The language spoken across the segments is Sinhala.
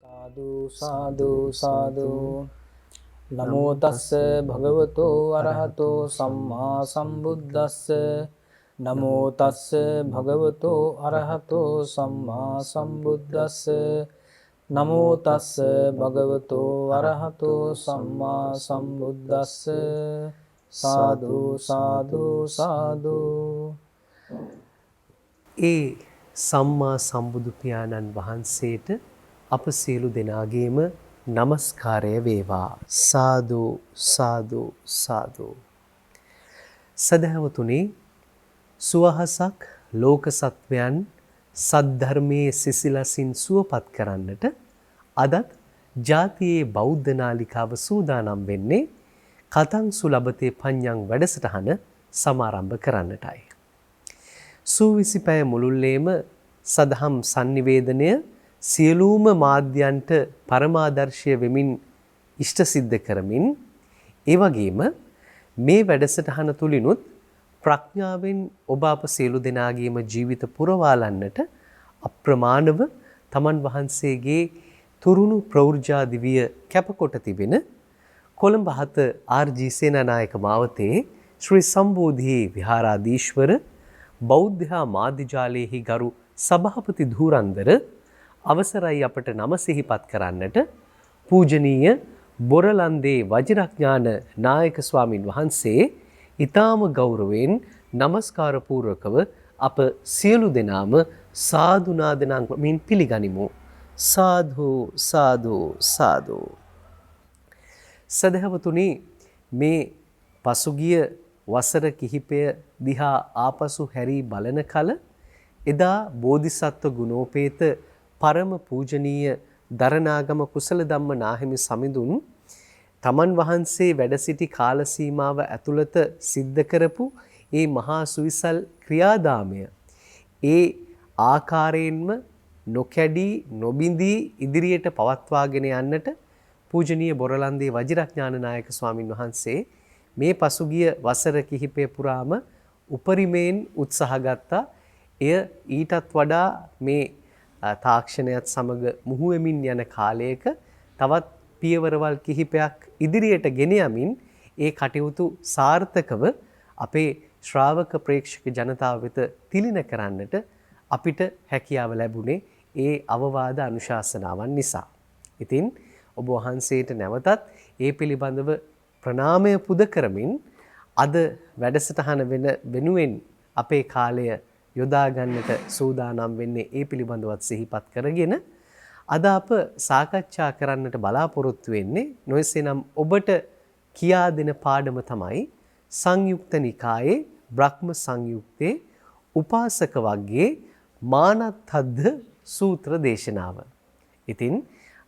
සාදු සාදු සාදු නමෝ තස්ස භගවතෝ අරහතෝ සම්මා සම්බුද්දස්ස නමෝ තස්ස භගවතෝ අරහතෝ සම්මා සම්බුද්දස්ස නමෝ තස්ස භගවතෝ අරහතෝ සම්මා සම්බුද්දස්ස සාදු සාදු සාදු. ඒ සම්මා සම්බුදු පියාණන් වහන්සේට අප සියලු දෙනාගේම নমස්කාරය වේවා. සාදු සාදු සාදු. සදහවතුනි, සුවහසක් ලෝක සත්වයන් සද්ධර්මයේ සිසිලසින් සුවපත් කරන්නට අදත් ජාතියේ බෞද්ධ නාලිකාව සූදානම් වෙන්නේ කතං සුලබතේ පඤ්ඤං වැඩසටහන සමාරම්භ කරන්නටයි. සූවිසි පැය මුළුල්ලේම සදහම් sannivedanaya සියලුම මාධ්‍යන්ට පරමාදර්ශය වෙමින් ඉෂ්ට සිද්ධ කරමින්, ඒ වගේම මේ වැඩසටහන තුලිනුත් ප්‍රඥාවෙන් ඔබ අප සියලු දෙනාගේම ජීවිත පුරවාලන්නට අප්‍රමාණව තමන් වහන්සේගේ තුරුණු ප්‍රෞර්ජා දිවිය කැපකොට තිබෙන කොළඹ 7 ආර්.ජී. සේනානායක මාවතේ ශ්‍රී සම්බෝධි විහාරාධීශ්වර බෞද්ධ මාධ්‍යාලයේහි ගරු සභාපති ධූරන්දර අවසරයි අපට නම සිහිපත් කරන්නට පූජනීය බොරලන්දේ වජිරඥාන නායක ස්වාමින් වහන්සේ ඊටාම ගෞරවයෙන් নমස්කාර පූර්වකව අප සියලු දෙනාම සාදු නාදනමින් පිළිගනිමු. සාදු සාදු සාදු. සදහවතුනි, මේ පසුගිය වසර කිහිපය දිහා ආපසු හැරී බලන කල එදා බෝධිසත්ව ගුණෝපේත පරම පූජනීය දරණාගම කුසල ධම්ම නාහිමි සමිඳුන් තමන් වහන්සේ වැඩ සිටි කාල සීමාව ඇතුළත සිද්ධ කරපු ඒ මහා සුවිසල් ක්‍රියාදාමය ඒ ආකාරයෙන්ම නොකැඩී නොබිඳී ඉදිරියට පවත්වාගෙන යන්නට පූජනීය බොරලන්දේ වජිරඥාන නායක ස්වාමින් වහන්සේ මේ පසුගිය වසර කිහිපය පුරාම උපරිමයෙන් උත්සාහ ගත්තා. එය ඊටත් වඩා මේ තාක්ෂණයත් සමග මුහු වෙමින් යන කාලයක තවත් පියවරවල් කිහිපයක් ඉදිරියට ගෙන යමින් ඒ කටයුතු සාර්ථකව අපේ ශ්‍රාවක ප්‍රේක්ෂක ජනතාව වෙත තිලින කරන්නට අපිට හැකියාව ලැබුණේ ඒ අවවාද අනුශාසනාවන් නිසා. ඉතින් ඔබ වහන්සේට නැවතත් ඒ පිළිබඳව ප්‍රණාමය පුද කරමින් අද වැඩසටහන වෙනුවෙන් අපේ කාලය යොදා ගන්නට සූදානම් වෙන්නේ ඒ පිළිබඳවත් සිහිපත් කරගෙන අද අප සාකච්ඡා කරන්නට බලාපොරොත්තු වෙන්නේ නොයසේනම් ඔබට කියා දෙන පාඩම තමයි සංයුක්ත නිකායේ බ්‍රහ්ම සංයුක්තේ උපාසක වග්ගයේ මානත්තද්ද සූත්‍ර දේශනාව. ඉතින්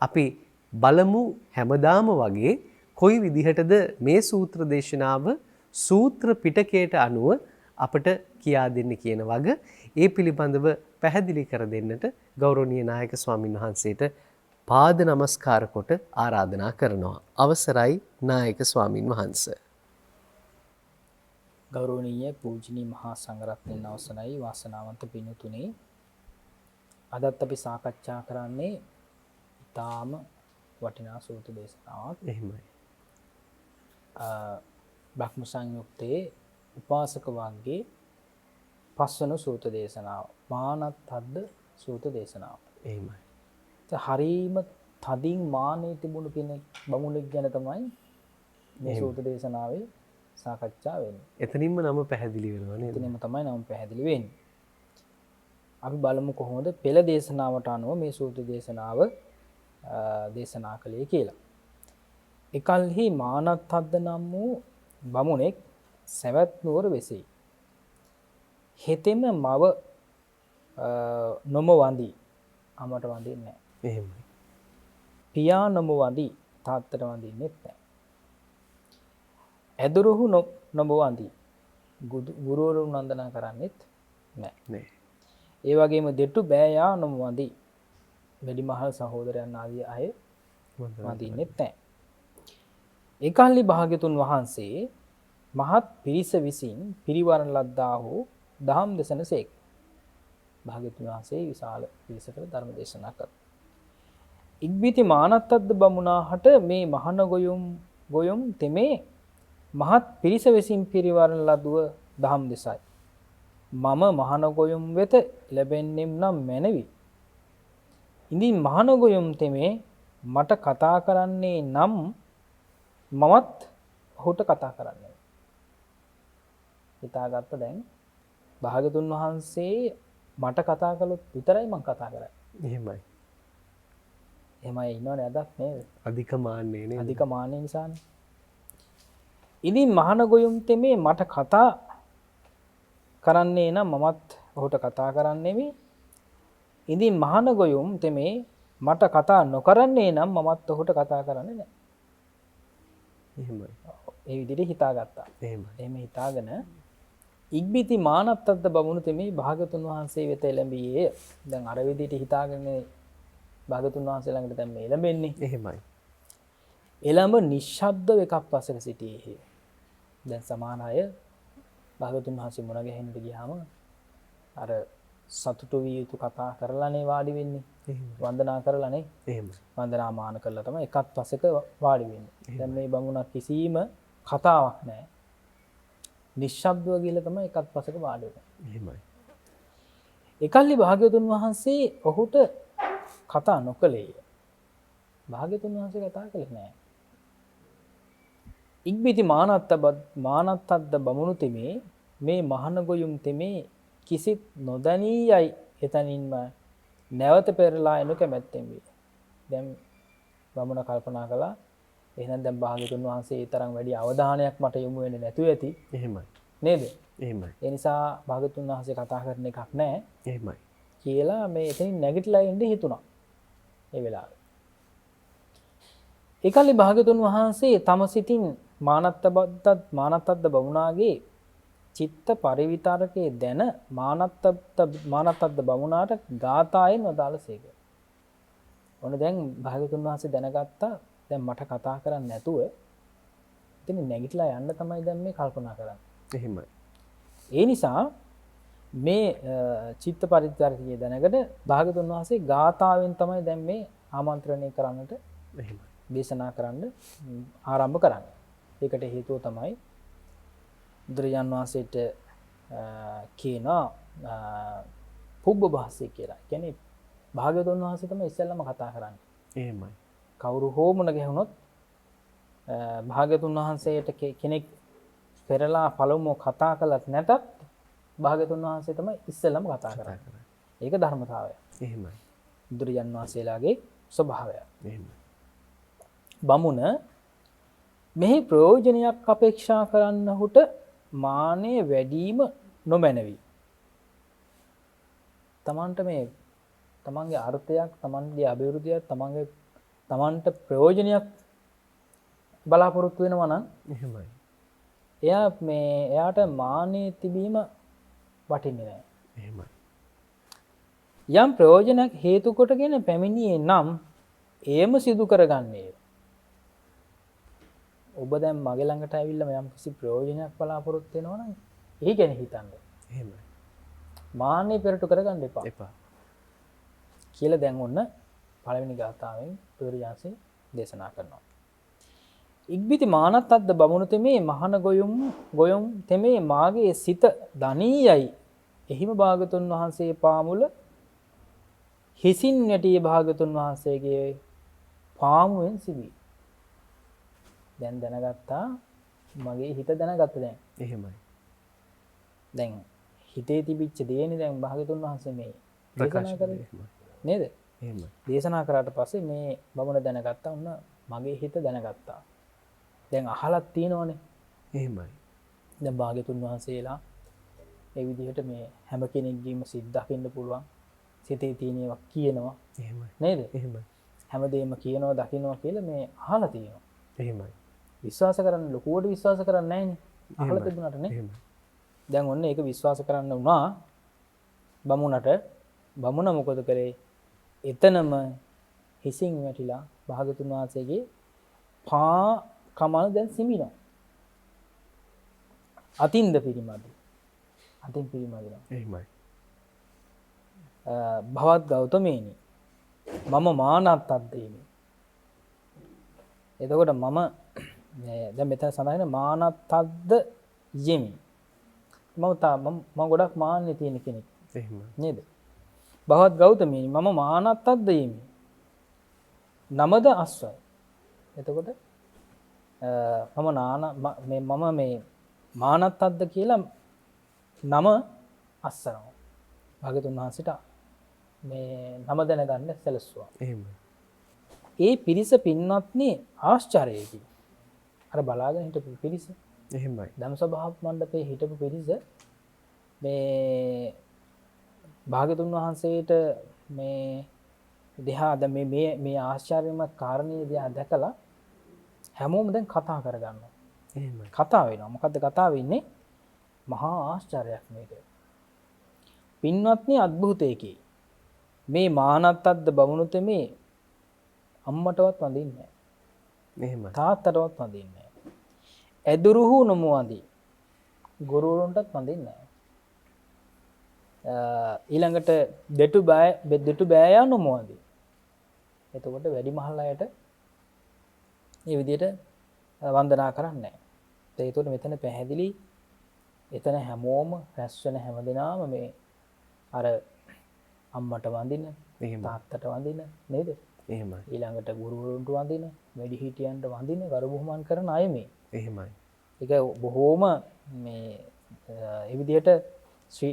අපි බලමු හැමදාම වගේ කොයි විදිහටද මේ සූත්‍ර දේශනාව සූත්‍ර පිටකයට අනුව අපට කියා දෙන්න කියන වග ඒ පිළිබඳව පැහැදිලි කර දෙන්නට ගෞරවනීය නායක ස්වාමින් වහන්සේට පාද නමස්කාර කොට ආරාධනා කරනවා. අවසරයි නායක ස්වාමින් වහන්සේ. ගෞරවනීය පූජනීය මහා සංඝරත්නයන් අවසරයි වාසනාවන්ත පින්තුනේ, අදත් අපි සාකච්ඡා කරන්නේ ඊටාම වටිනා සූත්‍ර දේශනාවක්. එහෙමයි. බ්‍රහ්ම සංයුක්තයේ උපාසක වග්ගයේ පස්වන සූත්‍ර දේශනාව, මානත්තද්ද සූත්‍ර දේශනාව. එහෙමයි. හරීම තදින් මානෙ තිබුණු කෙනෙක් බමුණෙක් ගැන තමයි මේ සූත්‍ර දේශනාවේ සාකච්ඡා වෙන්නේ. එතනින්ම නම පැහැදිලි වෙනවා නේද? එතනින්ම තමයි නම පැහැදිලි වෙන්නේ. අපි බලමු කොහොමද පෙළ දේශනාවට අනුව මේ සූත්‍ර දේශනාව දේශනා කළේ කියලා. එකල්හි මානත්තද්ද නම් වූ බමුණෙක් සවැත් නුවර වෙසෙයි. හෙතෙම මව නොම වඳී, අමට වඳින්නේ නැහැ. එහෙමයි. පියා නොම වඳී, තාත්තට වඳින්නෙත් නැහැ. ඇදුරුහු නොම වඳී, ගුරුවරු වන්දනා කරන්නෙත් නැහැ. ඒ වගේම දෙට්ටු බෑයා නොම වඳී, වැඩිමහල් සහෝදරයන් ආදී අය වඳින්නෙත් නැහැ. එකල්හි භාග්‍යතුන් වහන්සේ මහත් පිරිස විසින් පිරිවරණ ලද්දා වූ දහම් දෙසනසේක. භාග්‍යතුන් වහන්සේ විශාල පිරිසකට ධර්ම දේශනා කළා. ඉක්බිති මානත්තද්ද බමුණාහට මේ මහන ගොයුම් තෙමේ මහත් පිරිස විසින් පිරිවරන ලදුව දහම් දෙසයි. මම මහන ගොයුම් වෙත ලැබෙන්නෙම් නම් මැනවි. ඉඳින් මහන ගොයුම් තෙමේ මට කතා කරන්නේ නම් මමත් ඔහුට කතා කරන්නේ. හිතාගත්ත දැන් භාගතුන් වහන්සේ මට කතා කළොත් විතරයි මං කතා කරන්නේ. එහෙමයි. එහෙමයි ඉන්නවනේ අදත් නේද? අධික මාන්නේ නේද? අධික මාන්නය නිසානේ. ඉතින් මහන ගොයුම් තෙමේ මට කතා කරන්නේ නම් මමත් ඔහුට කතා කරන්නෙමි. ඉතින් මහන ගොයුම් තෙමේ මට කතා නොකරන්නේ නම් මමත් ඔහුට කතා කරන්නේ නැහැ. එහෙමයි. ඒ විදිහට හිතාගත්තා. එහෙමයි. එහෙම හිතාගෙන ඉක්බිති මානත්තද්ද බමුණු තෙමේ භාගතුන් වහන්සේ වෙත එළඹියේය. දැන් අර විදිහට හිතාගෙන භාගතුන් වහන්සේ ළඟට දැන් මේ එළඹෙන්නේ. එහෙමයි. එළඹ නිශ්ශබ්දව එකක් පසක සිටියේ. දැන් සමාන අය භාගතුන් වහන්සේ මුණ ගැහෙන්නට ගියාම අර සතුටු විය යුතු කතා කරලානේ වාඩි වෙන්නේ. වන්දනා කරලානේ. එහෙමයි. වන්දනාමාන කරලා තමයි එකත් පසක වාඩි වෙන්නේ. දැන් මේ බමුණා කිසිම කතාවක් නැහැ. නිශ්ශබ්දව ගිහලා තමයි එකත් පසක වාඩි වෙන්නේ. එහෙමයි. එකල්ලි භාග්‍යවතුන් වහන්සේ ඔහුට කතා නොකළේය. භාග්‍යවතුන් වහන්සේ කතා කළේ නැහැ. ඉක්බිති මානත්තද්ද බමුණු තෙමේ මේ මහන ගොයුම් තෙමේ කිසිත් නොදැනී යයි එතනින්ම නැවත පෙරලා එනු කැමැත්තෙන් වේ. දැන් බමුණ කල්පනා කළා එහෙනම් දැන් භාග්‍යවතුන් වහන්සේ ඒ තරම් වැඩි අවධානයක් මට යොමු වෙන්නේ නැතුව ඇති. එහෙමයි. නේද? එහෙමයි. ඒ නිසා භාග්‍යවතුන් වහන්සේ කතා කරන එකක් නැහැ. එහෙමයි. කියලා මේ එතනින් නැගිටලා එන්න හිතුණා. ඒ වෙලාවේ. ඒකල්ලි භාග්‍යවතුන් වහන්සේ තම සිතින් මානත්තද්ද බමුණාගේ චිත්ත පරිවිතරකේ දැන මානත්තද්ද බමුණාට ගාථායෙන් වදාළසේක. ඔන්න දැන් භාග්‍යවතුන් වහන්සේ දැනගත්තා දැන් මට කතා කරන්නේ නැතුව ඉතින් නැගිටලා යන්න තමයි දැන් මේ කල්පනා කරන්නේ. එහෙමයි. ඒ නිසා මේ චිත්ත පරිවිතරකේ දැනගෙන භාග්‍යවතුන් වහන්සේ ගාථාවෙන් තමයි දැන් මේ ආමන්ත්‍රණය කරන්නට එහෙමයි. දේශනා කරන්න ආරම්භ කරන්නේ. ඒකට හේතුව තමයි බුදුරජාන් වහන්සේට කියනවා පුබ්බ භාෂය කියලා. කියන්නේ භාග්‍යවතුන් වහන්සේ තමයි ඉස්සෙල්ලාම කතා කරන්නේ. එහෙමයි. කවුරු හෝ මුණ ගැහුනොත් භාග්‍යවතුන් වහන්සේට කෙනෙක් පෙරලා පළමුව කතා කළත් නැතත් භාග්‍යවතුන් වහන්සේ තමයි ඉස්සෙල්ලාම කතා කරන්නේ. ඒක ධර්මතාවය. එහෙමයි. බුදුරජාන් වහන්සේලාගේ ස්වභාවය. එහෙමයි. බමුණ මෙහි ප්‍රයෝජනයක් අපේක්ෂා කරන්නහුට මානය වැඩිම නොමැනවි. තමන්ට මේ තමන්ගේ අර්ථයක් තමන්ගේ අභිවෘද්ධියක් තමන්ට ප්‍රයෝජනයක් බලාපොරොත්තු වෙනවා නම් එහෙමයි. එයාට මානය තිබීම වටින්නේ නැහැ. එහෙමයි. යම් ප්‍රයෝජනයක් හේතු කොටගෙන පැමිණියේ නම් එයම සිදු කරගන්නේ. ඔබ දැන් මගේ ළඟට ඇවිල්ලා යම් කිසි ප්‍රයෝජනයක් බලාපොරොත්තු වෙනවා නම් ඒ ගැන හිතන්න. එහෙමයි. මාන්නය පෙරටු කරගන්න එපා. එපා. කියලා දැන් ඔන්න පළවෙනි ගාථාවෙන් බුදුරජාණන්සේ දේශනා කරනවා. ඉක්බිති මානත්තද්ද බමුණු තෙමේ මහන ගොයුම් තෙමේ මාගේ සිත දනීයයි. එහිම භාගතුන් වහන්සේ පාමුල හිසින් වැටියේ භාගතුන් වහන්සේගේ පාමුවෙන් සිවි. දැන් දැනගත්තා මගේ හිත දැනගත්ත දැන්. එහෙමයි. දැන් හිතේ තිබිච්ච දේනේ දැන් භාගතුන් වහන්සේ මේ දේශනා කරේ. නේද? එහෙමයි. දේශනා කරාට පස්සේ මේ බමුණ දැනගත්තා ඔන්න මගේ හිත දැනගත්තා. දැන් අහලක් තියෙනවනේ. එහෙමයි. දැන් භාගතුන් වහන්සේලා මේ විදිහට මේ හැම කෙනෙක්ගේම සිත් දකින්න පුළුවන්. සිතේ තියෙන ඒවා කියනවා. එහෙමයි. නේද? එහෙමයි. හැමදේම කියනවා දකින්නවා කියලා මේ අහලා තියෙනවා. එහෙමයි. විශ්වාස කරන්න ලොකුවට විශ්වාස කරන්නේ නැහැනේ. අහලා තිබුණාට නේ. එහෙමයි. දැන් ඔන්න ඒක විශ්වාස කරන්න වුණා බමුණට. බමුණ මොකද කරේ? එතනම හිසින් වැටිලා භාගතුන් වහන්සේගේ පා කමල් දැන් සිමිනවා. අතින්ද පිරිමදි. අතින් පිරිමදිනවා. එහෙමයි. භවත් ගෞතමේනි මම මානත් අද්දීමි. එතකොට මම දැන් මෙතන සඳහන් මානත්තද්ද යෙමි. මම ගොඩක් මාන්නේ තියෙන කෙනෙක්. එහෙම. නේද? බවත් ගෞතමී මම මානත්තද්ද යෙමි. නමද අස්වයි. එතකොට මම මේ මානත්තද්ද කියලා නම අස්සනවා. භාග්‍යතුන් වහන්සේට මේ නම දැනගන්න සැලසුවා. එහෙම. ඒ පිරිස පින්වත්නි ආශ්චර්යයකි. අර බලාගෙන හිටපු පිරිස. එහෙමයි. ධම්සභා මණ්ඩපයේ හිටපු පිරිස මේ භාග්‍යතුන් වහන්සේට මේ දෙහා මේ ආශ්චර්යමත් කාරණේ දිහා දැකලා හැමෝම දැන් කතා කරගන්නවා. එහෙමයි. කතා වෙනවා. මොකද්ද කතා වෙන්නේ? මහා ආශ්චර්යයක් මේක. පින්වත්නි අద్භූතයකි. මේ මානත්තද්ද බමුණුතේ මේ අම්මටවත් වඳින්නේ නැහැ. එහෙමයි. තාත්තටවත් වඳින්නේ නැහැ. ඇදුරුහු නොමුවඳි. ගුරුවරුන්ටත් වඳින්නේ නැහැ. ඊළඟට දෙටු බෑයා නොමුවඳි. එතකොට වැඩිමහල් අයට මේ විදිහට වන්දනා කරන්නේ නැහැ. ඒකට මෙතන පැහැදිලි එතන හැමෝම රැස් වෙන හැමදෙනාම මේ අර අම්මට වඳින, තාත්තට වඳින නේද? එහෙමයි. ඊළඟට ගුරුවරුන්ට වඳින, වැඩිහිටියන්ට වඳින, ගරු බුහුමන් කරන අය මේ. එහෙමයි. ඒක බොහෝම මේ ඒ විදිහට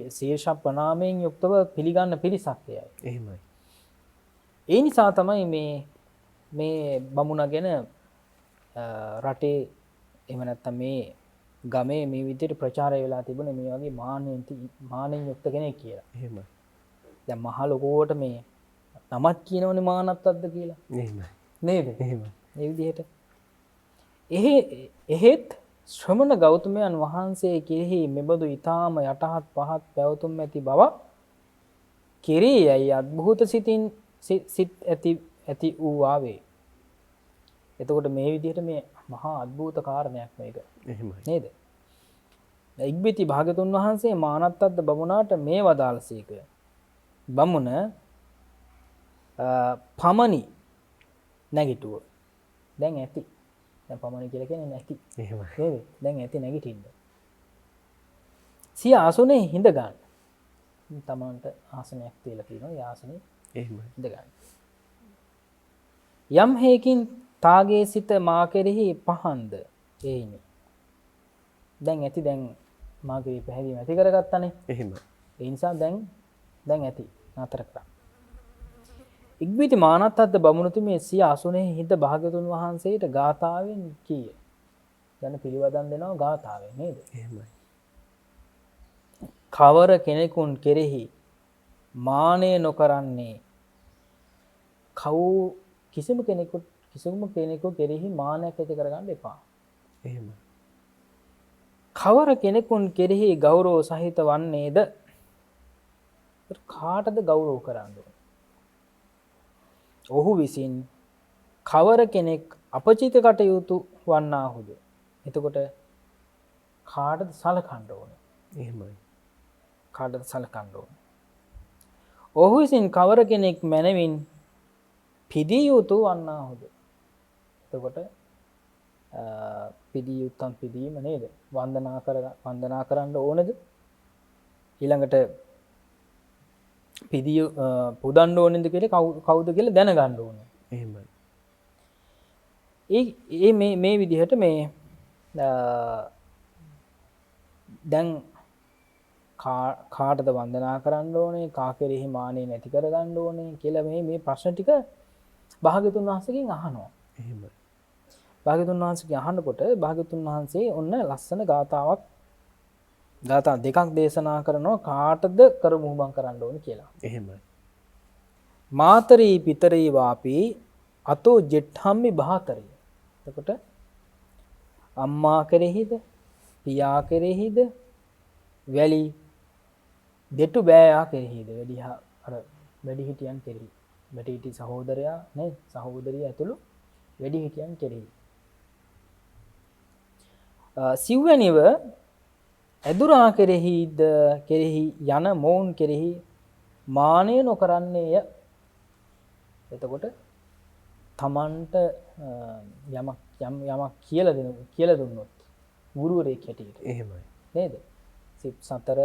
ශීර්ෂ ප්‍රණාමයෙන් යුක්තව පිළිගන්න පිරිසක් එයයි. එහෙමයි. ඒ නිසා තමයි මේ බමුණගෙන රටේ එහෙම නැත්නම් මේ ගමේ මේ විදිහට ප්‍රචාරය වෙලා තිබුණේ මේ වගේ මානෙන් යුක්ත කෙනෙක් කියලා. එහෙමයි. දැන් මහ ලොකුවට මේ නමක් කියනවනේ මානත්තද්ද කියලා. එහෙමයි. නේද? එහෙමයි. මේ විදිහට. එහෙත් ශ්‍රමණ ගෞතමයන් වහන්සේ කෙරෙහි මෙබඳු ඊ타ම යටහත් පහත් පැවතුම් ඇති බව කෙරෙයි අద్භූත සිත් ඇති වූ ආවේ. එතකොට මේ විදිහට මේ මහා අద్භූත කාරණයක් මේක. එහෙමයි. නේද? ඉක්බිති භාගතුන් වහන්සේ මානත්තද්ද බමුණාට මේ වදාළසේක. බමුණ පමණි නැගිටුව. දැන් ඇති. දැන් පමණි කියලා කියන්නේ නැති. එහෙමයි. නේද? දැන් ඇති නැගිටින්න. සිය ආසනේ හිඳ ගන්න. තමන්ට ආසනයක් තියලා තියෙනවා. ඒ ආසනේ එහෙමයි. හිඳ ගන්න. යම් හේකින් තාගේ සිත මා කෙරෙහි පහන්ද ඒයිනි. දැන් ඇති දැන් මා කෙරෙහි පැහැදීම ඇති කරගත්තානේ. එහෙමයි. ඒ නිසා දැන් ඇති නතර කරා. ඉක්බිති මානත්තද්ද බමුණුතුමේ සිය අසුනේ හිඳ භාග්‍යතුන් වහන්සේට ගාථාවෙන් කීය. දැන් පිළිවදන් දෙනවා ගාථාවෙන් නේද? එහෙමයි. කවර කෙනෙකුන් කෙරෙහි මානය නොකරන්නේ කිසිම කෙනෙකු කෙරෙහි මානයක් ඇති කරගන්න එපා. එහෙමයි. කවර කෙනෙකුන් කෙරෙහි ගෞරව සහිත වන්නේද? කාටද ගෞරව කරන්න ඕන? ඔහු විසින් කවර කෙනෙක් අපචිත කටයුතු වන්නාහුද? එතකොට කාටද සලකන්න ඕන? එහෙමයි. කාටද සලකන්න ඕන? ඔහු විසින් කවර කෙනෙක් මැනවින් පිදිය යුතු වන්නාහුද? එතකොට පිදිය යුත්තන් පිදීම නේද? වන්දනා කරන්න ඕනද? ඊළඟට පුදන්න ඕනෙද කියලා කවුද කියලා දැනගන්න ඕනේ. එහෙමයි. මේ විදිහට මේ දැන් කාටද වන්දනා කරන්න ඕනේ, කා කෙරෙහි මානෙ නැති කරගන්න ඕනේ කියලා මේ ප්‍රශ්න ටික භාග්‍යතුන් වහන්සේගෙන් අහනවා. එහෙමයි. භාග්‍යතුන් වහන්සේගෙන් අහනකොට භාග්‍යතුන් වහන්සේ ඔන්න ලස්සන ගාථා දෙකක් දේශනා කරනවා කාටද කරමුහුබන් කරන්න ඕනේ කියලා. එහෙමයි. මාතරී පිතරී වාපි අතෝ ජෙට්හම්මි භාතරී. එතකොට අම්මා කෙරෙහිද, පියා කෙරෙහිද, වැලි දෙටු බෑයා කෙරෙහිද, වැඩිහිටියන් කෙරෙහි. වැඩිහිටි සහෝදරයා නේ, සහෝදරිය ඇතුළු වැඩිහිටියන් කෙරෙහි. සිව්වැනිව ඇදුරා කෙරෙහි යන මොවුන් කෙරෙහි මානය නොකරන්නේය. එතකොට තමන්ට යමක් කියලා දුන්නොත් ගුරුවරයෙක් හැටියට එහෙමයි. නේද? සිත් 4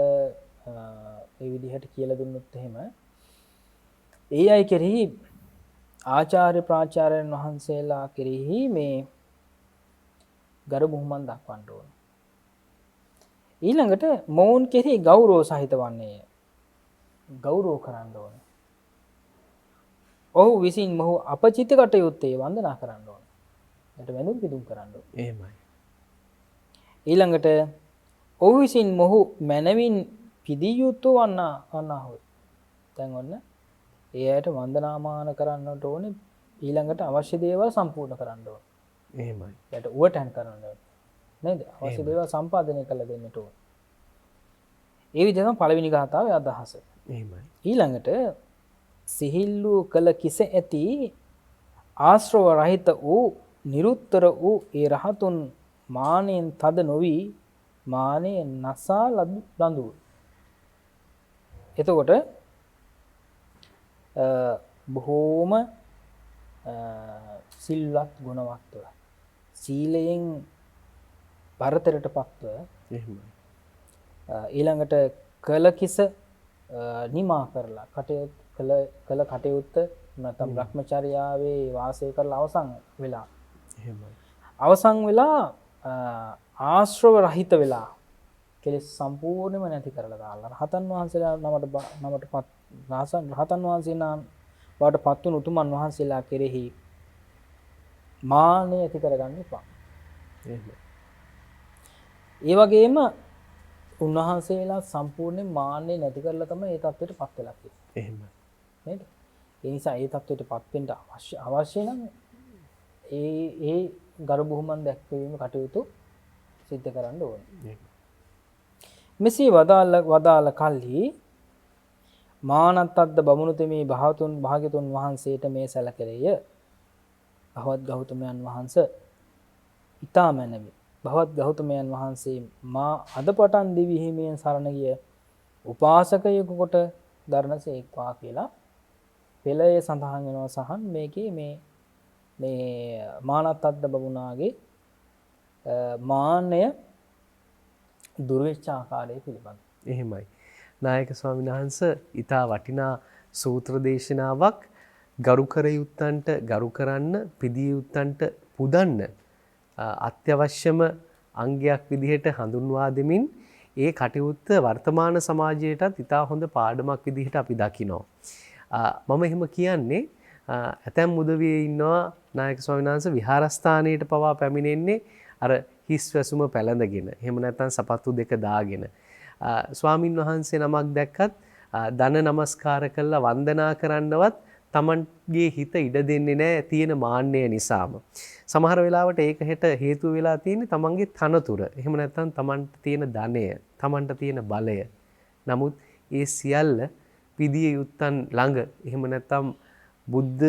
ඒ විදිහට කියලා දුන්නොත් එහෙම ඒ අය කෙරෙහි ආචාර්ය ප්‍රාචාර්යයන් වහන්සේලා කෙරෙහි මේ ගරු බුහුමන් දක්වන්න ඕන. ඊළඟට මොවුන් කෙරෙහි ගෞරව සහිත වන්නේය. ගෞරව කරන්න ඕන. ඔහු විසින් මොහු අපචිත කටයුත්තේ වන්දනා කරන්න ඕන. යට වැඳුම් පිදුම් කරන්න ඕන. එහෙමයි. ඊළඟට ඔහු විසින් මොහු මැනවින් පිදිය යුතු වන්නාහොත්. දැන් ඔන්න ඒ අයට වන්දනාමාන කරන්නට ඕනේ. ඊළඟට අවශ්‍ය දේවල් සම්පූර්ණ කරන්න ඕනේ. එහෙමයි. යට උවටැන් කරන්න ඕනේ. නේද? අවශ්‍ය දේවල් සම්පාදනය කළ දෙන්නට ඕනේ. ඒ විදිහටම පළවෙනි ගාථාවේ අදහස. එහෙමයි. ඊළඟට සිහිල්ලු කළ කිස ඇති ආශ්‍රව රහිත වූ නිරුත්තර වූ ඒ රහතුන් මානෙන් තද නොවි මානෙන් නසා ලඳු. එතකොට බොහෝම සිල්වත් ගුණවත්ව සීලයෙන් පරතරට පත්ව එහෙමයි. ඊළඟට කළ කිස නිමා කරලා කළ කටයුත්ත නැත්නම් භ්‍රමචර්යාවේ වාසය කරලා අවසන් වෙලා එහෙමයි. අවසන් වෙලා ආශ්‍රව රහිත වෙලා කෙලෙස් සම්පූර්ණයෙන්ම නැති කරලා දාලා රහතන් වහන්සේලා නමටපත් රහතන් වහන්සේලා බවට පත් වුණු උතුමන් වහන්සේලා කෙරෙහි මාන්නය ඇති කරගන්න එපා. එහෙමයි. ඒ වගේම උන්වහන්සේලා සම්පූර්ණයෙන් මාන්නේ නැති කරලා තමයි ඒ தත්ත්වයට පත් වෙලා තියෙන්නේ. එහෙමයි. නේද? ඒ නිසා ඒ தත්ත්වයට පත් වෙන්න අවශ්‍ය නම් ඒ ගරු බුහුමන් දැක්වීම කටයුතු සිද්ධ කරන්න ඕනේ. මෙසේ වදාළ කල්හි මානත්තද්ද බමුණු තෙමේ භාග්‍යතුන් වහන්සේට මේ සැලකෙරෙය. භවත් ගෞතමයන් වහන්සේ ඊතා මැනවි. භවත් ගෞතමයන් වහන්සේ මා අද පටන් දිවි හිමියෙන් සරණ ගිය උපාසකයෙකු කොට දරණසේක්වා කියලා පෙළය සඳහන් වෙනවා. සහන් මේකේ මේ මානත්තද්ද බමුණාගේ මාන්නය දුර්විච්ඡ ආකාරය පිළිබඳ. එහෙමයි. නායක ස්වාමීන් වහන්සේ ඊටා වටිනා සූත්‍ර දේශනාවක් ගරු කර යුත්තන්ට ගරු කරන්න, පිදිය යුත්තන්ට පුදන්න අත්‍යවශ්‍යම අංගයක් විදිහට හඳුන්වා දෙමින් ඒ කටයුත්ත වර්තමාන සමාජයටත් ඊටා හොඳ පාඩමක් විදිහට අපි දකිනවා. මම එහෙම කියන්නේ ඇතැම් උදවියේ ඉන්නවා නායක ස්වාමීන් වහන්සේ විහාරස්ථානයට පවා පැමිණෙන්නේ අර හිස් වැසුම පැලඳගෙන. එහෙම නැත්නම් සපත්තු දෙක දාගෙන. ස්වාමින් වහන්සේ නමක් දැක්කත් දන නමස්කාර කළා වන්දනා කරන්නවත් තමන්ගේ හිත ඉඩ දෙන්නේ නැහැ තියෙන මාන්නය නිසාම. සමහර වෙලාවට ඒක හෙට හේතු වෙලා තියෙන්නේ තමන්ගේ තනතුර. එහෙම නැත්නම් තමන්ට තියෙන ධනය, තමන්ට තියෙන බලය. නමුත් ඒ සියල්ල පිදිය යුත්තන් ළඟ එහෙම නැත්නම් බුද්ධ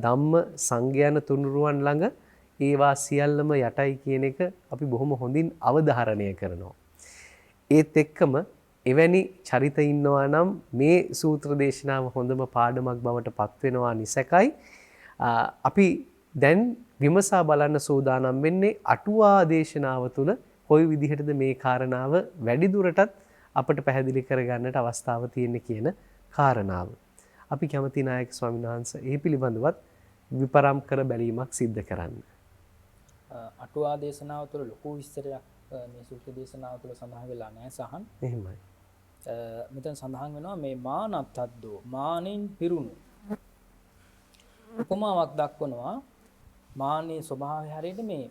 ධම්ම සංඝ යන තුනුරුවන් ළඟ ඒවා සියල්ලම යටයි කියන එක අපි බොහොම හොඳින් අවධාරණය කරනවා. ඒත් එක්කම එවැනි චරිත ඉන්නවා නම් මේ සූත්‍ර දේශනාව හොඳම පාඩමක් බවට පත් වෙනවා නිසකයි අපි දැන් විමසා බලන්න සූදානම් වෙන්නේ අටුවා දේශනාව තුළ කොයි විදිහටද මේ කාරණාව වැඩි දුරටත් අපට පැහැදිලි කරගන්නට අවස්ථාව තියෙන්නේ කියන කාරණාව. අපි කැමති නායක ස්වාමීන් වහන්සේ ඒ පිළිබඳවත් විපරම් කර බැලීමක් සිද්ධ කරන්න. අටුවා දේශනාව තුළ ලොකු විස්තරයක් මේ සූත්‍ර දේශනාව තුළ සඳහන් වෙලා නැහැ සහන්. එහෙමයි. මෙතන සඳහන් වෙනවා මේ මානත්තද්දෝ මානෙන් පිරුණු උපමාවක් දක්වනවා. මාන්නේ ස්වභාවය හරියට මේ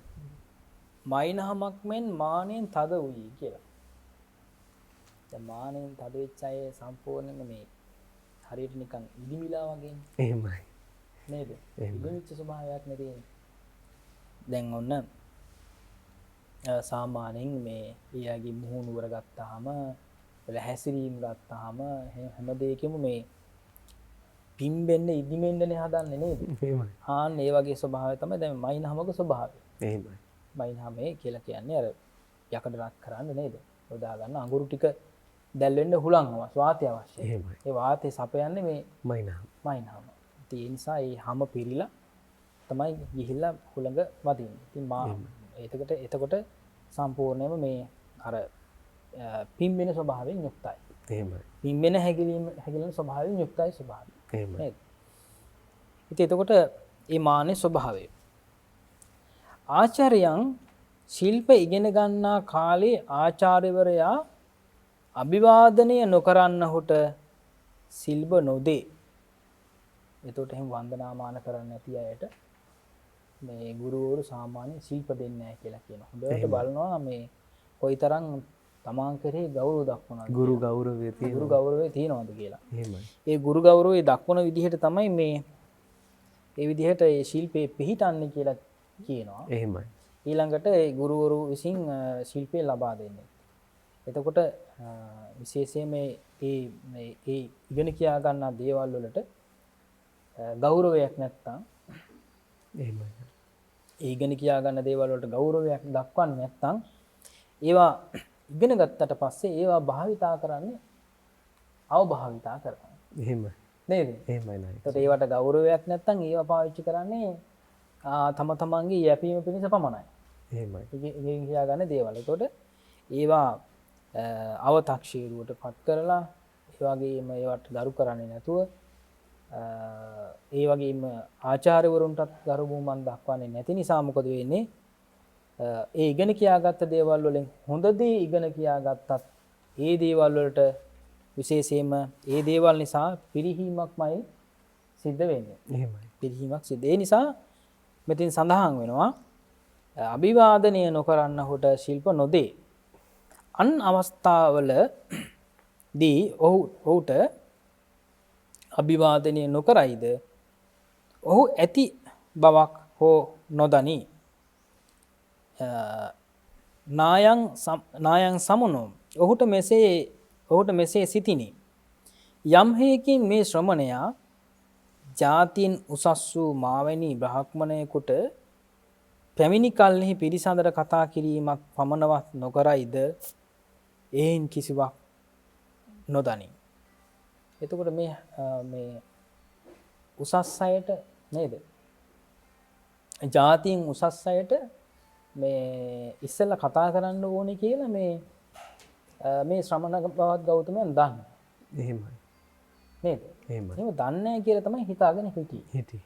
මයින්හමක් මෙන් මානෙන් තද වූයි කියලා. දැන් මානෙන් තද වෙච්ච අය සම්පූර්ණයෙන්ම මේ හරියට නිකන් ඉදිමිලා වගේ. එහෙමයි. නේද? ඉදිමිච්ච ස්වභාවයක් නෙදී. දැන් ඔන්න සාමාන්‍යයෙන් මේ ඊයාගේ මුහුණුවර ගත්තාම වල හැසිරීම් ගත්තාම හැම දෙයකම මේ පිම්බෙන්න ඉදිමෙන්නනේ හදන්නේ නේද? එහෙමයි. හාන් ඒ වගේ ස්වභාවය තමයි දැන් මයින්හමක ස්වභාවය. එහෙමයි. මයින්හමේ කියලා කියන්නේ අර යකඩ රත් කරන්න නේද? යොදා ගන්න අඟුරු ටික දැල් වෙන්න හුලං අවශ්‍ය වාතය අවශ්‍යයි. එහෙමයි. ඒ වාතය සපයන්නේ මේ මයින්හම. මයින්හම. ඉතින් ඒ නිසා ඒ හැම පිරීලා තමයි ගිහිල්ලා හුළඟ වදින්නේ. ඉතින් මා එතකොට සම්පූර්ණයෙන්ම මේ අර පිම්බෙන ස්වභාවයෙන් යුක්තයි. එහෙමයි. පිම්බෙන හැකිලෙන ස්වභාවයෙන් යුක්තයි ස්වභාවය. එහෙමයි. නේද? ඉතින් එතකොට මේ මානේ ස්වභාවය. ආචාර්යයන් ශිල්ප ඉගෙන ගන්නා කාලේ ආචාර්යවරයා අභිවාදනය නොකරන්නහුට සිල්ප නොදේ. එතකොට එහෙම වන්දනාමාන කරන්න නැති අයට මේ ගුරුවරු සාමාන්‍ය ශිල්ප දෙන්නේ නැහැ කියලා කියනවා. හොඳට බලනවා මේ කොයිතරම් තමන් කෙරෙහි ගෞරව දක්වනවද, ගුරු ගෞරවය තියෙනවා. ගුරු ගෞරවය තියෙනවද කියලා. එහෙමයි. ඒ ගුරු ගෞරවය දක්වන විදිහට තමයි මේ ඒ විදිහට ඒ ශිල්පේ පිහිටන්නේ කියලා කියනවා. එහෙමයි. ඊළඟට ඒ ගුරුවරු විසින් ශිල්පය ලබා දෙන්නේ. එතකොට විශේෂයෙන් මේ ඉගෙන කියා ගන්නා දේවල් වලට ගෞරවයක් නැත්නම් එහෙමයි. ඒ ඉගෙන කියා ගන්න දේවල් වලට ගෞරවයක් දක්වන්නේ නැත්නම් ඒවා ඉගෙන ගත්තට පස්සේ ඒවා භාවිතා කරන්නේ අවභාවිතා කරනවා. එහෙමයි. නේද? එහෙමයි නේද. ඒකට ඒවට ගෞරවයක් නැත්නම් ඒවා පාවිච්චි කරන්නේ තම තමන්ගේ යැපීම පිණිස පමණයි. එහෙමයි. ඉගෙන කියා ගන්න දේවල්. ඒකට ඒවා අව탁ෂීරුවට පත් කරලා ඒ වගේම ඒවට ගරු කරන්නේ නැතුව ඒ වගේම ආචාර්යවරුන්ටත් ගරු බුහුමන් දක්වන්නේ නැති නිසා මොකද වෙන්නේ? ඒ ඉගෙන කියාගත්ත දේවල් වලින් හොඳ දේ ඉගෙන කියාගත්තත් ඒ දේවල් වලට විශේෂයෙන්ම ඒ දේවල් නිසා පිරිහීමක්මයි සිද්ධ වෙන්නේ. එහෙමයි. පිරිහීමක් සිද්ධ. ඒ නිසා මෙතෙන් සඳහන් වෙනවා අභිවාදනය නොකරන්නහුට ශිල්ප නොදේ. අන් අවස්ථාවලදී ඔහුට අභිවාදනය නොකරයිද ඔහු ඇති බවක් හෝ නොදනී. නායන් සමුණෝ ඔහුට මෙසේ සිතිනි. යම් හේකින් මේ ශ්‍රමණයා ජාතින් උසස් වූ මාවැනි බ්‍රාහ්මණයෙකුට පැමිණි කල්හි පිරිසඳර කතා කිරීමක් පමණවත් නොකරයිද එයින් කිසිවක් නොදනී. එතකොට මේ උසස් අයට නේද? ජාතියෙන් උසස් අයට මේ ඉස්සෙල්ලා කතා කරන්න ඕනේ කියලා මේ ශ්‍රමණ බවත් ගෞතමයන් දන්න. එහෙමයි. නේද? එහෙමයි. එහෙම දන්නේ නැහැ කියලා තමයි හිතාගෙන හිටියේ.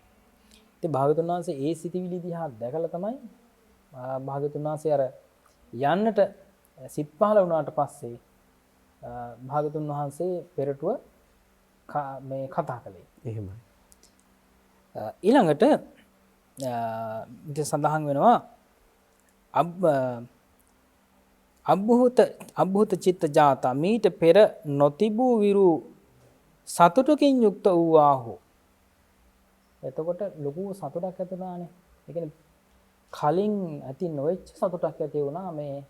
ඉතින් භාගතුන් වහන්සේ ඒ සිතිවිලි දිහා දැකලා තමයි භාගතුන් වහන්සේ අර යන්නට සිත් පහළ වුණාට පස්සේ භාගතුන් වහන්සේ පෙරටුව මේ කතා කළේ. එහෙමයි. ඊළඟට ඉතින් සඳහන් වෙනවා අබ්බුත චිත්ත ජාතා මීට පෙර නොතිබූ විරු සතුටකින් යුක්ත වූවාහු. එතකොට ලොකු සතුටක් ඇති වුණානේ. ඒ කියන්නේ කලින් ඇති නොවෙච්ච සතුටක් ඇති වුණා මේ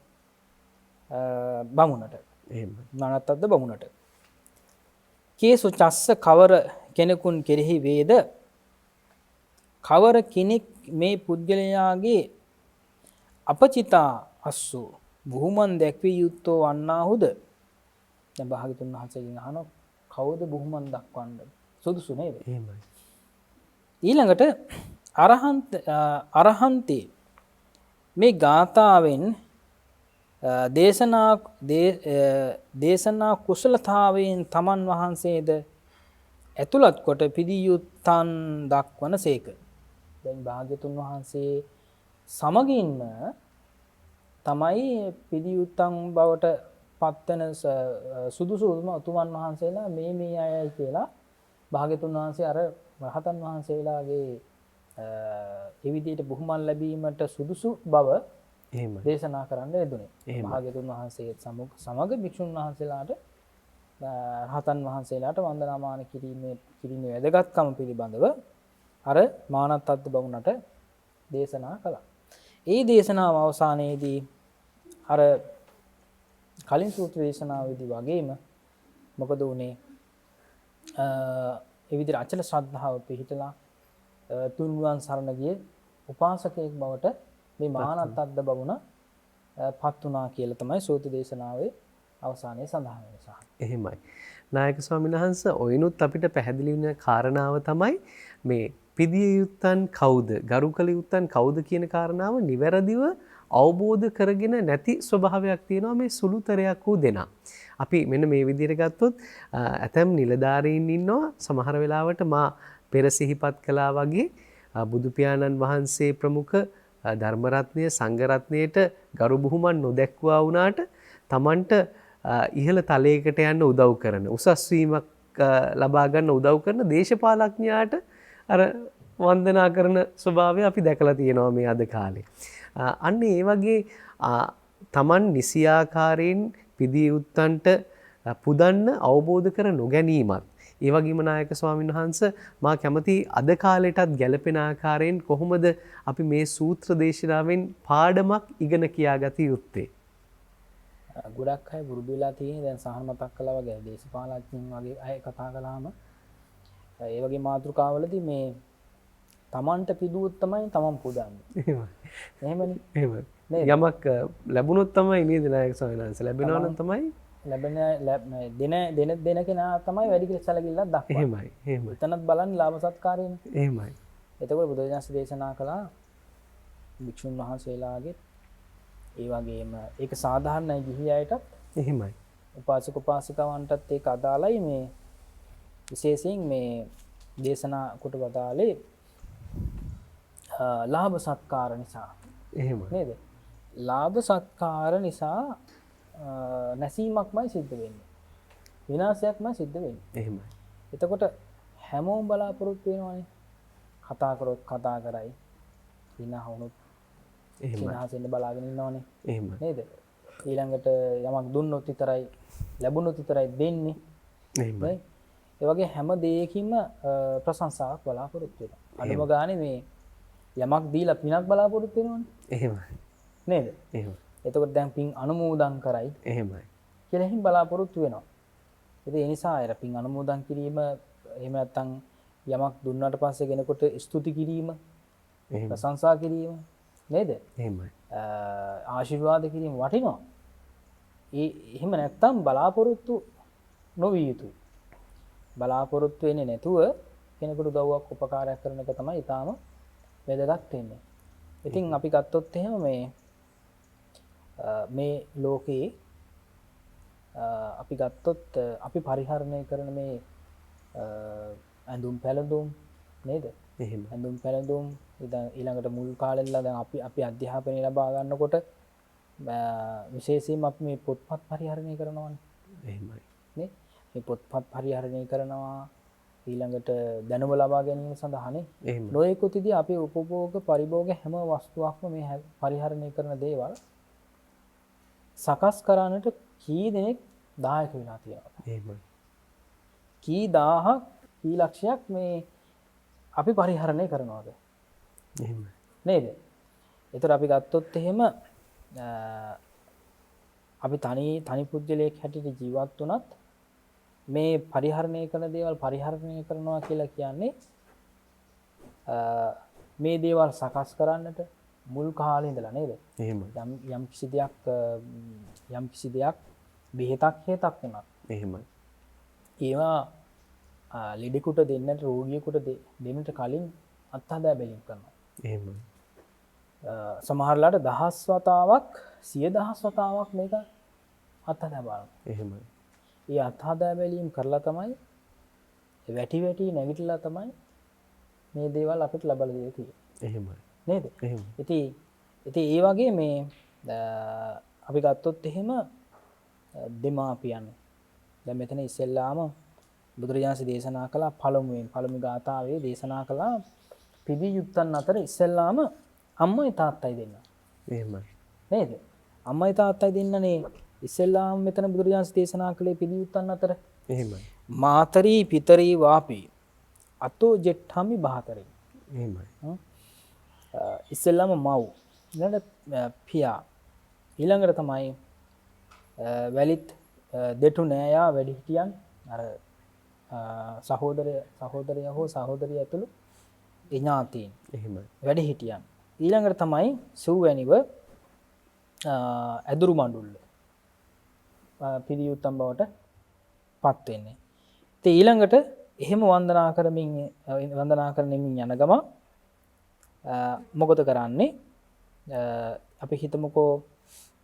බමුණට. එහෙමයි. නානත්තද්ද බමුණට. කේසු චස්ස කවර කෙනෙකුන් කෙරෙහි වේද? කවර කෙනෙක් මේ පුද්ගලයාගේ අපචිතා අස්සු බුහුමන් දැක්විය යුත්තෝ වන්නාහුද? දැන් භාගතුන් වහන්සේගෙන් අහනවා කවුද බුහුමන් දක්වන්න සුදුසු නේද? එහෙමයි. ඊළඟට අරහන්තේ මේ ගාථාවෙන් දේශනා කුසලතාවයෙන් තමන් වහන්සේද ඇතුළත් කොට පිදියුත්තන් දක්වන සේක. දැන් භාග්‍යතුන් වහන්සේ සමගින්ම තමයි පිදියුත්තන් බවට පත්වන සුදුසු උතුමන් වහන්සේලා මේ අයයි කියලා භාග්‍යතුන් වහන්සේ අර රහතන් වහන්සේලාගේ ඒ විදිහට බුහුමන් ලැබීමට සුදුසු බව දේශනා කරන්න යෙදුනේ. භාග්‍යතුන් වහන්සේ සමග භික්ෂුන් වහන්සේලාට රහතන් වහන්සේලාට වන්දනාමාන කිරීමේ වැදගත්කම පිළිබඳව අර මානත්තද්ද බමුණට දේශනා කළා. ඒ දේශනාව අවසානයේදී අර කලින් සූත්‍ර දේශනාවේදී වගේම මොකද වුනේ? ඒ විදිහට අචල ශ්‍රද්ධාව පිහිටලා තුන්වන් සරණ ගිය උපාසකයෙක් බවට මේ මානත්තද්ද බමුණ පත් වුණා කියලා තමයි සූත්‍ර දේශනාවේ අවසානයේ සඳහන් වෙන්නේ. එහෙමයි. නායක ස්වාමීන් වහන්සේ ඔයිනුත් අපිට පැහැදිලි වෙන කාරණාව තමයි මේ පිදිය යුත්තන් කවුද ගරු කළ යුත්තන් කවුද කියන කාරණාව නිවැරදිව අවබෝධ කරගෙන නැති ස්වභාවයක් තියෙනවා මේ සුළුතරයක් වූ දෙනා. අපි මෙන්න මේ විදිහට ගත්තොත් ඇතැම් නිලධාරීන් ඉන්නවා සමහර වෙලාවට මා පෙර සිහිපත් කළා වගේ බුදු පියාණන් වහන්සේ ප්‍රමුඛ ධර්මරත්නය සංඝරත්නයට ගරු බුහුමන් නොදැක්වා වුණාට තමන්ට ඉහළ තලයකට යන්න උදව් කරන උසස් වීමක් ලබා ගන්න උදව් කරන දේශපාලඥයාට අර වන්දනා කරන ස්වභාවය අපි දැකලා තියෙනවා මේ අද කාලේ. අන්න ඒ වගේ තමන් නිසියාකාරයෙන් පිදිය යුත්තන්ට පුදන්න අවබෝධ කර නොගැනීමත් ඒ වගේම නායක ස්වාමීන් වහන්සේ මා කැමති අද කාලෙටත් ගැළපෙන ආකාරයෙන් කොහොමද අපි මේ සූත්‍ර දේශනාවෙන් පාඩමක් ඉගෙන කියාගත යුත්තේ? ගොඩක් අය පුරුදු වෙලා තියෙන දැන් සහන මතක් කළා වගේ දේශපාලඥයින් වගේ අය කතා කළාම ඒ වගේ මාතෘකාවලදී මේ තමන්ට පිදුවොත් තමයි තමන් පුදන්නේ. එහෙමනේ. එහෙමයි. යමක් ලැබුණොත් තමයි නේද නායක ස්වාමීන් වහන්සේ ලැබෙනවා නම් තමයි ලැබෙන දෙන කෙනා තමයි වැඩි කියලා සැලකිල්ලක් දක්වන්නේ. එහෙමයි. එහෙමයි. එතනත් බලන්න ලාභ සත්කාරයනේ. එහෙමයි. එතකොට බුදුරජාණන් දේශනා කළා භික්ෂුන් වහන්සේලාගේ ඒ වගේම ඒක සාධාරණයි ගිහි අයටත් එහෙමයි. උපාසක උපාසිකාවන්ටත් ඒක අදාළයි මේ විශේෂයෙන් මේ දේශනා කොට වදාලේ ලාභ සත්කාර නිසා. එහෙමයි. නේද? ලාභ සත්කාර නිසා නැසීමක්මයි සිද්ධ වෙන්නේ. විනාශයක්මයි සිද්ධ වෙන්නේ. එහෙමයි. එතකොට හැමෝම බලාපොරොත්තු වෙනවනේ. කතා කරොත් කතා කරයි. විනාහ වුණොත් සිනහසෙන් බලාගෙන ඉන්නවනේ. එහෙමයි. නේද? ඊළඟට යමක් දුන්නොත් විතරයි ලැබුණොත් විතරයි දෙන්නේ. එහෙමයි. ඒ වගේ හැම දෙයකින්ම ප්‍රශංසාවක් බලාපොරොත්තු වෙනවා. අනුම ගානේ මේ යමක් දීලා පිනක් බලාපොරොත්තු වෙනවනේ. එහෙමයි. නේද? එහෙමයි. එතකොට දැන් පින් අනුමෝදන් කරයි. එහෙමයි. කියලා එහෙම බලාපොරොත්තු වෙනවා. ඉතින් ඒ නිසා අර පින් අනුමෝදන් කිරීම එහෙම නැත්නම් යමක් දුන්නාට පස්සේ කෙනෙකුට ස්තුති කිරීම, ප්‍රශංසා කිරීම නේද? එහෙමයි. ආශිර්වාද කිරීම වටිනවා. එහෙම නැත්නම් බලාපොරොත්තු නොවිය යුතුයි. බලාපොරොත්තු වෙන්නේ නැතුව කෙනෙකුට උදව්වක් උපකාරයක් කරන එක තමයි ඊටාම වැදගත් වෙන්නේ. ඉතින් අපි ගත්තොත් එහෙම මේ ලෝකේ අපි ගත්තොත් අපි පරිහරණය කරන මේ ඇඳුම් පැළඳුම් නේද? එහෙම. ඇඳුම් පැළඳුම් ඊළඟට මුල් කාලෙලා දැන් අපි අධ්‍යාපනය ලබා ගන්නකොට විශේෂයෙන්ම අපි මේ පොත්පත් පරිහරණය කරනවානේ. එහෙමයි. නේ? මේ පොත්පත් පරිහරණය කරනවා ඊළඟට දැනුම ලබා ගැනීම සඳහානේ. නොයෙකුත් ඉදී අපි උපභෝග පරිභෝග හැම වස්තුවක්ම මේ පරිහරණය කරන දේවල් සකස් කරන්නට කී දෙනෙක් දායක වෙලා තියෙනවා. එහෙමයි. කී දහහක් කී ලක්ෂයක් මේ අපි පරිහරණය කරනවාද? එහෙමයි. නේද? ඒතර අපි ගත්තොත් එහෙම අපි තනි පුද්ගලයෙක් හැටියට ජීවත් වුණත් මේ පරිහරණය කරන දේවල් පරිහරණය කරනවා කියලා කියන්නේ මේ දේවල් සකස් කරන්නට මුල් කාලේ ඉඳලා නේද? එහෙමයි. යම් කිසි දෙයක් බෙහෙතක් හේතක් වුණා. එහෙමයි. ඒවා ලෙඩෙකුට දෙන්නට රෝගියෙකුට දෙන්නට කලින් අත්හදා බැලීම් කරනවා. එහෙමයි. සමහරලාට දහස් වතාවක් 100,000 වතාවක් මේක අත්හදා බලනවා. එහෙමයි. ඒ අත්හදා බැලීම් කරලා තමයි වැටි නැගිටලා තමයි මේ දේවල් අපිට ලබා දෙන්නේ තියෙන්නේ. එහෙමයි. නේද? එහෙමයි. ඉතින් ඒ වගේ මේ අපි ගත්තොත් එහෙම දෙමාපියන් දැන් මෙතන ඉස්සෙල්ලාම බුදුරජාණන් දේශනා කළා පළමු ගාථාවේ දේශනා කළා පිදී යුත්තන් අතර ඉස්සෙල්ලාම අම්මයි තාත්තයි දෙන්න. එහෙමයි. නේද? අම්මයි තාත්තයි දෙන්නනේ ඉස්සෙල්ලාම මෙතන බුදුරජාණන් දේශනා කළේ පිදී යුත්තන් අතර. එහෙමයි. මාතරී පිතරී වාපි අතෝ ජෙට්ඨාමි බහතරේ. එහෙමයි. ඉස්සෙල්ලාම මව් ඊළඟට පියා ඊළඟට තමයි වැලිත් දෙටු නෑයා වැඩිහිටියන් අර සහෝදරය හෝ සහෝදරිය ඇතුළු ඥාතීන්. එහෙමයි. වැඩිහිටියන් ඊළඟට තමයි සුවැනිව ඇදුරු මඬුල්ල පිළියුත්තම් බවට පත් වෙන්නේ. ඉතින් ඊළඟට එහෙම වන්දනා කරමින් යන ගම මොකද කරන්නේ? අපි හිතමුකෝ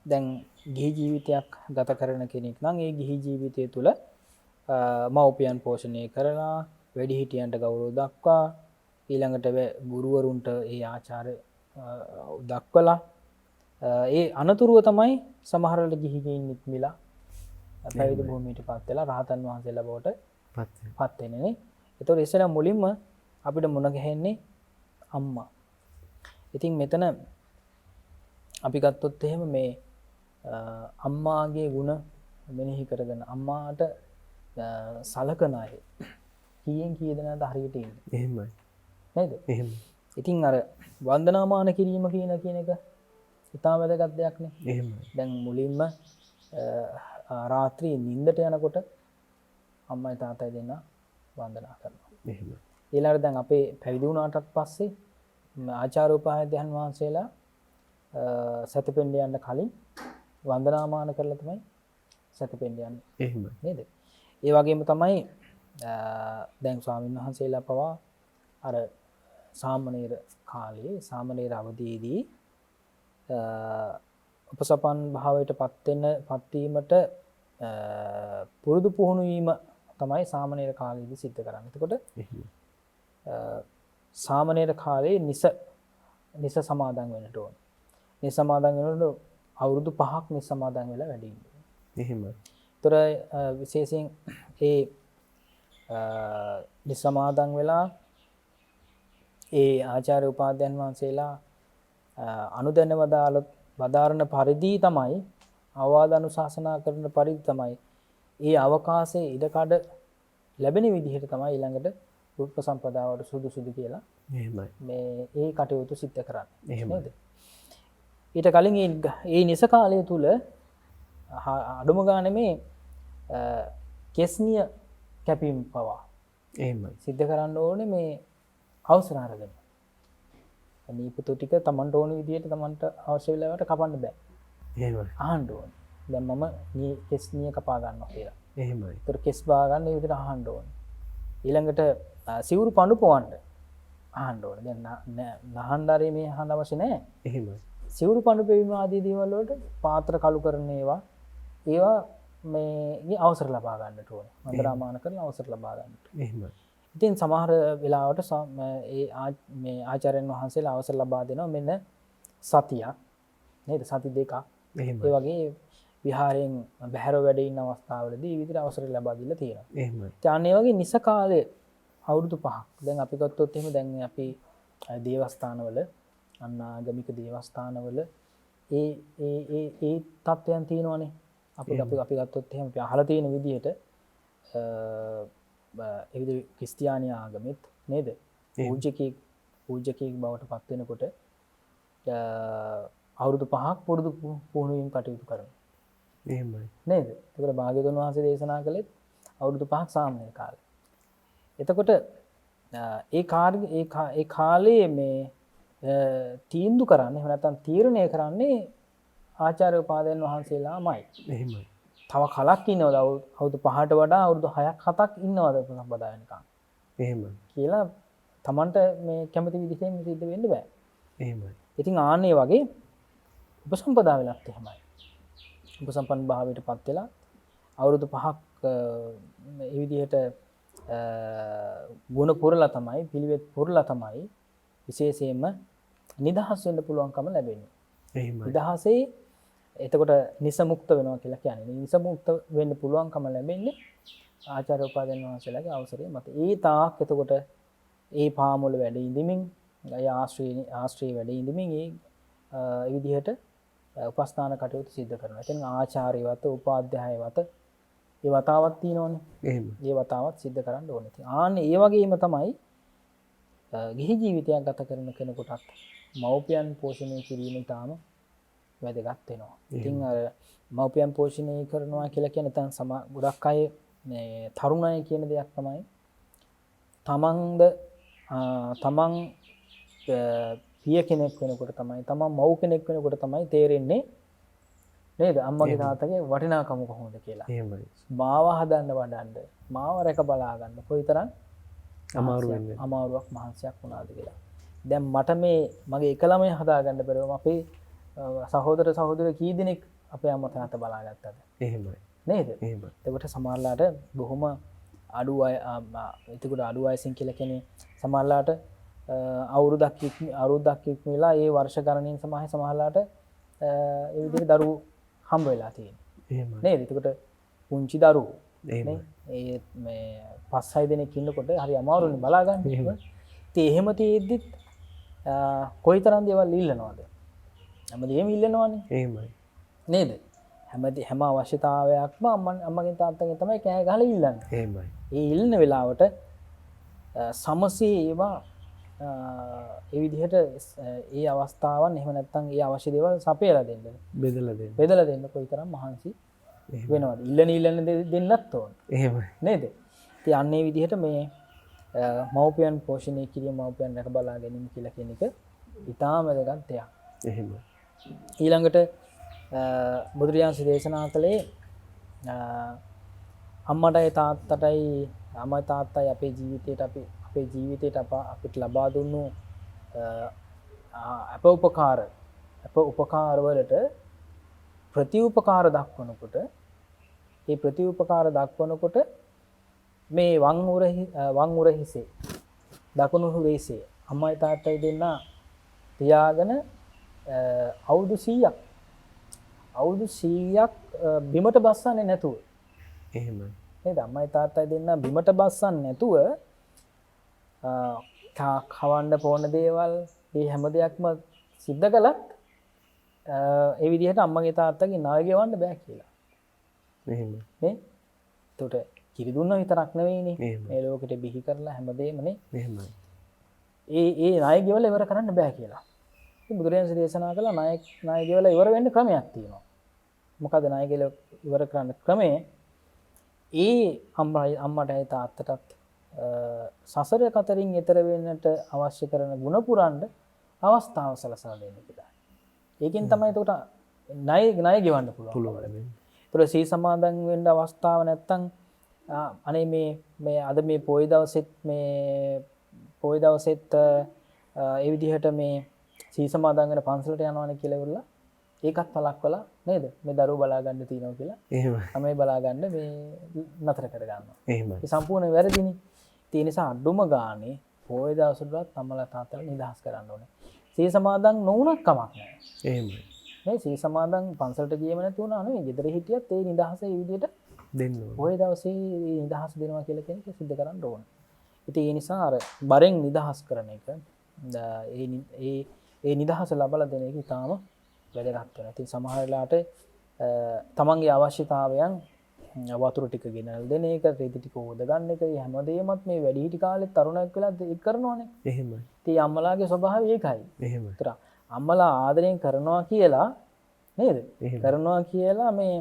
දැන් ගිහි ජීවිතයක් ගත කරන කෙනෙක් නම් ඒ ගිහි ජීවිතය තුළ මව්පියන් පෝෂණය කරලා වැඩිහිටියන්ට ගෞරව දක්වා ඊළඟට ගුරුවරුන්ට ඒ ආචාර දක්වලා ඒ අනතුරුව තමයි සමහරවල්ට ගිහිගෙයින් නික්මිලා පැවිදි භූමියට පත් වෙලා රහතන් වහන්සේලා බවට පත් වෙනනේ. ඒතකොට ඉස්සෙල්ලා මුලින්ම අපිට මුණ ගැහෙන්නේ අම්මා. ඉතින් මෙතන අපි ගත්තොත් එහෙම මේ අම්මාගේ ගුණ මෙනෙහි කරගෙන අම්මාට සලකන අය කීයෙන් කී දෙනාද හරියට ඉන්නේ. එහෙමයි. නේද? එහෙමයි. ඉතින් අර වන්දනාමාන කිරීම කියන එක ඉතාම වැදගත් දෙයක් නේ. එහෙමයි. දැන් මුලින්ම රාත්‍රියේ නිින්දට යනකොට අම්මයි තාත්තයි දෙන්න වන්දනා කරනවා. එහෙමයි. ඊළඟට දැන් අපේ පැවිදි වුණාටත් පස්සේ ආචාර්යෝපාධ්‍යයන් වහන්සේලා සතිපෙන්න යන්න කලින් වන්දනාමාන කරලා තමයි සතිපෙන්න යන්නේ. එහෙමයි. නේද? ඒ වගේම තමයි දැන් ස්වාමීන් වහන්සේලා පවා අර සාමණේර කාලේ සාමණේර අවදීදී උපසපන් භාවයට පත්වීමට පුරුදු පුහුණු වීම තමයි සාමණේර කාලයේදී සිද්ධ කරන්නේ. එතකොට සාමණේර කාලේ නිස සමාදන් වෙන්නට ඕන. නිස සමාදන් වෙනකොට අවුරුදු 5ක් නිස සමාදන් වෙලා වැඩි ඉන්න. එහෙමයි. ඒතර විශේෂයෙන් ඒ නිස සමාදන් වෙලා ඒ ආචාර්ය උපාධ්‍යයන් වහන්සේලා අනුදැන වදාරන පරිදි තමයි අවවාද අනුශාසනා කරන පරිදි තමයි ඒ අවකාශයේ ඉඩකඩ ලැබෙන විදිහට තමයි ඊළඟට උපසම්පදාවට සුදුසුදු කියලා එහෙමයි. මේ ඒ කටයුතු සිද්ධ කරන්නේ. එහෙමයි. නේද? ඊට කලින් ඒ නිස කාලය තුල අඩුම ගානේ මේ කෙස්නිය කැපීම් පවා එහෙමයි. සිද්ධ කරන්න ඕනේ මේ අවසර අරගෙන. නීපතු ටික තමන්ට ඕන විදිහට තමන්ට අවශ්‍ය වෙලාවට කපන්න බෑ. එහෙමයි. අහන්න ඕනේ. දැන් මම කෙස් නිය කපා ගන්නවා කියලා. එහෙමයි. ඒතර කෙස් බා ගන්න ඒ විදිහට අහන්න ඕනේ. ඊළඟට සිවුරු පඳු පොවන්න අහන්න ඕනේ. දැන් නහන්දරේ මේ අහන්න අවශ්‍ය නැහැ. එහෙමයි. සිවුරු පඳු පෙවීම ආදී දේවල් වලට පාත්‍ර කළු කරන ඒවා මේ අවසර ලබා ගන්නට ඕනේ. වන්දනාමාන කරලා අවසර ලබා ගන්නට. එහෙමයි. ඉතින් සමහර වෙලාවට මේ ආචාර්යයන් වහන්සේලා අවසර ලබා දෙනවා මෙන්න සතියක් නේද? සති දෙකක්. එහෙමයි. ඒ වගේ විහාරයෙන් බැහැර වැඩ ඉන්න අවස්ථාවලදී මේ විදිහට අවසර ලබා දීලා තියෙනවා. එහෙමයි. ඒ වගේ නිස කාලේ අවුරුදු 5ක්. දැන් අපි ගත්තොත් එහෙම දැන් අපි දේවස්ථානවල අනාගමික දේවස්ථානවල ඒ තත්ත්වයන් තියෙනවානේ. අපි ගත්තොත් එහෙම අපි අහලා තියෙන විදිහට ඒ විදිහ ක්‍රිස්තියානි ආගමෙත් නේද? පූජකයෙක් බවට පත් වෙනකොට අවුරුදු 5ක් පුරුදු පුහුණු වීම කටයුතු කරනවා. එහෙමයි. නේද? ඒකට භාග්‍යවතුන් වහන්සේ දේශනා කළෙත් අවුරුදු 5ක් සාමණේර කාලේ. එතකොට ඒ කාලේ මේ තීන්දුව කරන්නේ එහෙම නැත්නම් තීරණය කරන්නේ ආචාර්ය උපාධ්‍යයන් වහන්සේලාමයි. එහෙමයි. තව කලක් ඉන්නවද අවුරුදු 5ට වඩා අවුරුදු 6ක් 7ක් ඉන්නවද උපසම්පදා වෙනකන් එහෙමයි. කියලා Tamanට මේ කැමති විදිහෙන් සිද්ධ වෙන්න බෑ. එහෙමයි. ඉතින් ආන්නේ වගේ උපසම්පදා වෙලත් එහෙමයි. උපසම්පන්න භාවයට පත් වෙලා අවුරුදු 5ක් මේ විදිහට ගුණ පුරලා තමයි පිළිවෙත් පුරලා තමයි විශේෂයෙන්ම නිදහස් වෙන්න පුළුවන්කම ලැබෙන්නේ. එහෙමයි. නිදහසේ එතකොට නිසමුක්ත වෙනවා කියලා කියන්නේ. නිසමුක්ත වෙන්න පුළුවන්කම ලැබෙන්නේ ආචාර්ය උපාධ්‍යයන් වහන්සේලාගේ අවසරය මත. ඒ තාක් එතකොට ඒ පාමුල වැඩ ඉඳිමින් ඒ ආශ්‍රී වැඩ ඉඳිමින් ඒ විදිහට උපස්ථාන කටයුතු සිද්ධ කරනවා. එතන ආචාර්යවත උපාධ්‍යායවත ඒ වතාවක් තියෙනවනේ. එහෙමයි. ඒ වතාවත් සිද්ධ කරන්න ඕනේ. ඉතින් ආන්නේ ඒ වගේම තමයි ගිහි ජීවිතයක් ගත කරන කෙනෙකුටත් මව්පියන් පෝෂණය කිරීම තාම වැදගත් වෙනවා. ඉතින් අර මව්පියන් පෝෂණය කරනවා කියලා කියන තැන් ගොඩක් අය මේ තරුණ අය කියන දෙයක් තමයි තමන් පිය කෙනෙක් වෙනකොට තමයි තමන් මව් කෙනෙක් වෙනකොට තමයි තේරෙන්නේ නේද අම්මගේ තාත්තගේ වටිනාකම කොහොමද කියලා. එහෙමයි. මාව හදන්න වඩන්න මාව රැක බලා ගන්න කොයිතරම් අමාරුවක් මහන්සියක් වුණාද කියලා. දැන් මට මේ මගේ එක ළමයි හදාගන්න බැරුවම අපේ සහෝදර සහෝදර කී දෙනෙක් අපේ අම්මා තාත්තා බලාගත්තද? එහෙමයි. නේද? එහෙමයි. එතකොට සමහරලාට බොහොම අඩු අය එතකොට අඩු වයසින් කියලා කියන්නේ සමහරලාට අවුරුද්දක් ඉක්මලා ඒ වර්ෂ ගණනින් සමහරලාට ඒ විදිහට දරුවෝ හම්බ වෙලා තියෙනවා. එහෙමයි. නේද? එතකොට පුංචි දරුවෝ ඒ මේ 5-6 දෙනෙක් ඉන්නකොට හරි අමාරුනේ බලා ගන්න. ඉතින් එහෙම තියෙද්දිත් කොයිතරම් දේවල් ඉල්ලනවද? හැමදේම ඉල්ලනවනේ. එහෙමයි. නේද? හැම අවශ්‍යතාවයක්ම අම්මගෙන් තාත්තගෙන් තමයි කෑ ගහලා ඉල්ලන්නේ. එහෙමයි. ඒ ඉල්ලන වෙලාවට සමසේ ඒවා ඒ විදිහට ඒ අවස්ථාවන් එහෙම නැත්නම් ඒ අවශ්‍ය දේවල් සපයලා දෙන්න. බෙදලා දෙන්න කොයිතරම් මහන්සි වෙනවද? ඉල්ලන දෙන්නත් ඕන. එහෙමයි. නේද? ඉතින් අන්නේ විදිහට මේ මව්පියන් පෝෂණය කිරීම මව්පියන් රැක බලා ගැනීම කියලා කියන එක ඉතාම වැදගත් දෙයක්. එහෙමයි. ඊළඟට බුදුරජාණන් දේශනා කළේ අම්මටයි තාත්තටයි අම්මයි තාත්තයි අපේ ජීවිතයට අපිට ලබා දුන්නු අප උපකාර වලට ප්‍රතිඋපකාර දක්වනකොට ඒ ප්‍රතිඋපකාර දක්වනකොට මේ වම් උර හිසේ දකුණු හුරේසේ අම්මයි තාත්තයි දෙන්න තියාගෙන අවුරුදු 100ක් බිමට බස්සන්නේ නැතුව. එහෙමයි. නේද? අම්මයි තාත්තයි දෙන්න බිමට බස්සන්නේ නැතුව කවන්න පොන දේවල් මේ හැම දෙයක්ම සිද්ධ කළත් ඒ විදිහට අම්මගේ තාත්තගේ ණය ගෙවන්න බෑ කියලා. එහෙමයි. නේ? එතකොට කිරි දුන්න විතරක් නෙවෙයිනේ. මේ ලෝකෙට බිහි කරලා හැමදේම නේ. එහෙමයි. ඒ ණය ගෙවලා ඉවර කරන්න බෑ කියලා. ඉතින් බුදුරජාණන් දේශනා කළා ණය ගෙවලා ඉවර වෙන්න ක්‍රමයක් තියෙනවා. මොකද ණය ගෙවලා ඉවර කරන්න ක්‍රමය ඒ අම්මටයි තාත්තටත් සසර කතරින් එතර වෙන්නට අවශ්‍ය කරන ගුණ පුරන්න අවස්ථාව සලසලා දෙන්න කියලා. ඒකෙන් තමයි එතකොට ණය ගෙවන්න පුළුවන්. ඒතර සී සමාදන් වෙන්න අවස්ථාව නැත්තම් අනේ මේ අද මේ පොයි දවසෙත් ඒ විදිහට මේ සී සමාදන් වෙන පන්සලට යනවානේ කියලා ඉවරලා ඒකත් පළක්වලා නේද? මේ දරුවෝ බලා ගන්න තියෙනවා කියලා. එහෙමයි. තමයි බලා ගන්න මේ නතර කර ගන්නවා. එහෙමයි. ඒ සම්පූර්ණ වැරදිනේ. ඒ නිසා අඩුම ගානේ පොයි දවසටවත් අම්මලා තාත්තලා නිදහස් කරන්න ඕනේ. සී සමාදන් නොවුනත් කමක් නැහැ. එහෙමයි. මේ සී සමාදන් පන්සලට ගියම නැති වුණා නෙවෙයි. ගෙදර හිටියත් ඒ නිදහස ඒ විදිහට දෙන්න ඕනේ. පොයි දවසේ නිදහස් දෙනවා කියලා කෙනෙක් සිද්ධ කරන්න ඕනේ. ඉතින් ඒ නිසා අර බරෙන් නිදහස් කරන එක ඒ නිදහස ලබලා දෙන එක ඉතාම වැදගත් වෙනවා. ඉතින් සමහර වෙලාවට තමන්ගේ අවශ්‍යතාවයන් වතුර ටික ගෙනල් දෙන එක, රෙදි ටික හොද ගන්න එක, මේ හැමදේමත් මේ වැඩිහිටි කාලේ තරුණයෙක් වෙලා ඒක කරනවානේ. එහෙමයි. ඉතින් අම්මලාගේ ස්වභාවය ඒකයි. එහෙමයි. ඒතර අම්මලා ආදරෙන් කරනවා කියලා නේද? කරනවා කියලා මේ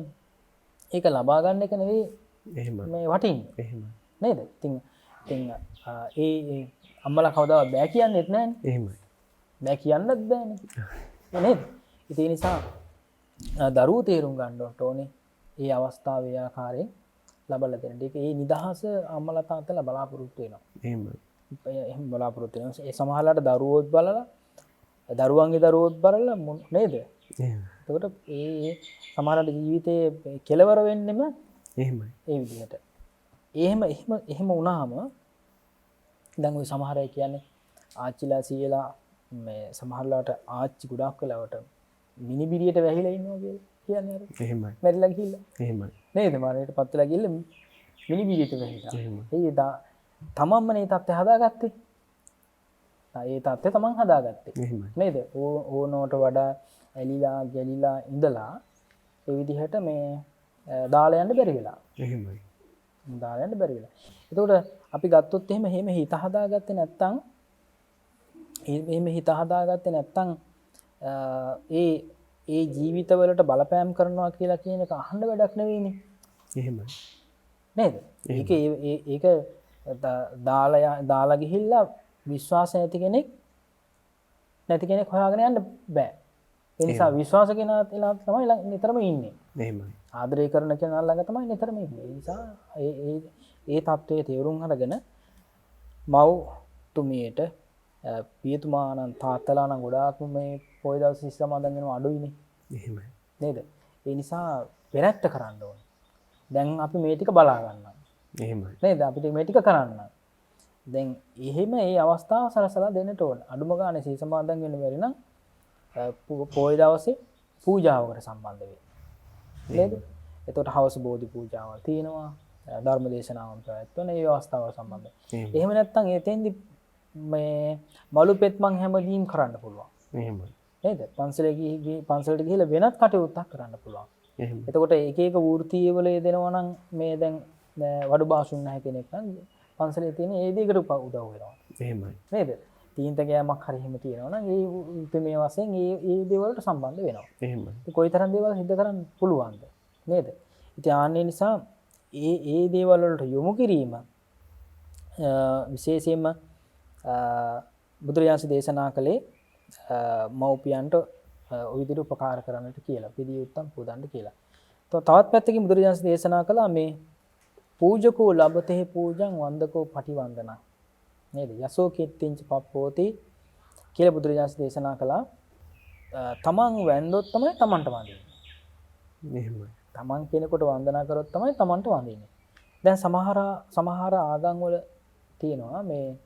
ඒක ලබා ගන්න එක නෙවෙයි එහෙමයි. මේ වටින්නේ. එහෙමයි. නේද? ඉතින් ඒ අම්මලා කවදාවත් බෑ කියන්නේත් නැහැනේ. එහෙමයි. බෑ කියන්නත් බෑනේ. නේද? ඒ නිසා දරුවෝ තේරුම් ගන්න ඕනේ මේ අවස්ථාවේ ආකාරයෙන් ලබලා දෙන්න. ඒක ඒ නිදහස අම්මලා තාත්තලා බලාපොරොත්තු වෙනවා. එහෙමයි. එහෙම බලාපොරොත්තු වෙනවා. ඒ සමහරලාට දරුවෝත් බලලා දරුවන්ගේ දරුවෝත් බලලා නේද? එතකොට ඒ සමහරලාට ජීවිතේ කෙලවර වෙන්නෙම එහෙමයි. ඒ විදිහට. එහෙම වුණාම දැන් ওই සමහර අය කියන්නේ ආච්චිලා සීයලා මේ සමහරලාට ආච්චි ගොඩක් වෙලාවට මිනිබිරියට වැහිලා ඉන්නවා කියලා කියන්නේ අර. එහෙමයි. මැරිලා ගිහිල්ලා. එහෙමයි. නේද? මරණයට පත් වෙලා ගිහිල්ලා මිනිබිරියට වැහිලා. එහෙමයි. ඒ තමන්මනේ තත්ත්වය හදාගත්තේ. ඒ තත්ත්වය තමන් හදාගත්තේ. එහෙමයි. නේද? ඕනෝට වඩා ඇලිලා ගැලිලා ඉඳලා ඒ විදිහට මේ දාලා යන්න බැරි වෙලා. එහෙමයි. දාලා යන්න බැරි වෙලා. එතකොට අපි ගත්තොත් එහෙම හිත හදාගත්තේ නැත්තම් ඒ ජීවිතවලට බලපෑම් කරනවා කියලා කියන එක අහන්න වැඩක් නෙවෙයිනේ. එහෙමයි. නේද? ඒක දාලා ගිහිල්ලා විශ්වාස නැති කෙනෙක් හොයාගෙන යන්න බෑ. ඒ නිසා විශ්වාස කෙනා තමයි නිතරම ඉන්නේ. එහෙමයි. ආදරය කරන කෙනා ළඟ තමයි නිතරම ඉන්නේ. ඒ නිසා ඒ தත්ත්වයේ තේරුම් අරගෙන මව්තුමියට පියතුමා නම් තාත්තලා නම් ගොඩාක්ම මේ පොය දවස් සිල් සමාදන් වෙනවා අඩුයිනේ. එහෙමයි. නේද? ඒ නිසා වෙනත්ත කරන්න ඕනේ. දැන් අපි මේ ටික බලා ගන්නවා. එහෙමයි. නේද? අපිට මේ ටික කරන්න. දැන් එහෙම ඒ අවස්ථාව සලසලා දෙන්නට ඕන. අඩුම ගානේ සිල් සමාදන් වෙන්න බැරි නම් පොය දවසේ පූජාවකට සම්බන්ධ වෙන්න. නේද? එතකොට හවස බෝධි පූජාවල් තියෙනවා. ධර්ම දේශනාවන් පැවැත්වන ඒ අවස්ථාවල් සම්බන්ධ. එහෙම නැත්නම් එතෙන්දි මේ මලු පෙත්මන් හැමදීම් කරන්න පුළුවන්. එහෙමයි. නේද? පන්සලට ගිහිල්ලා වෙනත් කටයුත්තක් කරන්න පුළුවන්. එහෙමයි. එතකොට එක එක වෘත්තීයවල යෙදෙනවා නම් මේ දැන් වඩු භාෂුන් නැහැ කෙනෙක් නම් පන්සලේ තියෙන ඒ දෙයකට උදව් වෙනවා. එහෙමයි. නේද? තීන්ත ගෑමක් හරි එහෙම තියෙනවා නම් ඒ උපමේ වශයෙන් ඒ දේවල්ට සම්බන්ධ වෙනවා. එහෙමයි. ඉතින් කොයිතරම් දේවල් සිද්ධ කරන්න පුළුවන්ද? නේද? ඉතින් ආන්නේ නිසා ඒ දේවල් වලට යොමු කිරීම විශේෂයෙන්ම බුදුරජාණන් දේශනා කළේ මව්පියන්ට ඔය විදිහට උපකාර කරන්නට කියලා. පිළිය උත්තම් පූදන්න කියලා. තවත් පැත්තකින් බුදුරජාණන් දේශනා කළා මේ පූජකෝ ලබතේ පූජං වන්දකෝ පටිවන්දන. නේද? යසෝ කිත්තිංච පප්පෝති කියලා බුදුරජාණන් දේශනා කළා. තමන් වැන්දොත් තමයි තමන්ට වඳින්නේ. එහෙමයි. තමන් කෙනෙකුට වන්දනා කරොත් තමයි තමන්ට වඳින්නේ. දැන් සමහර ආගම් වල තියෙනවා මේ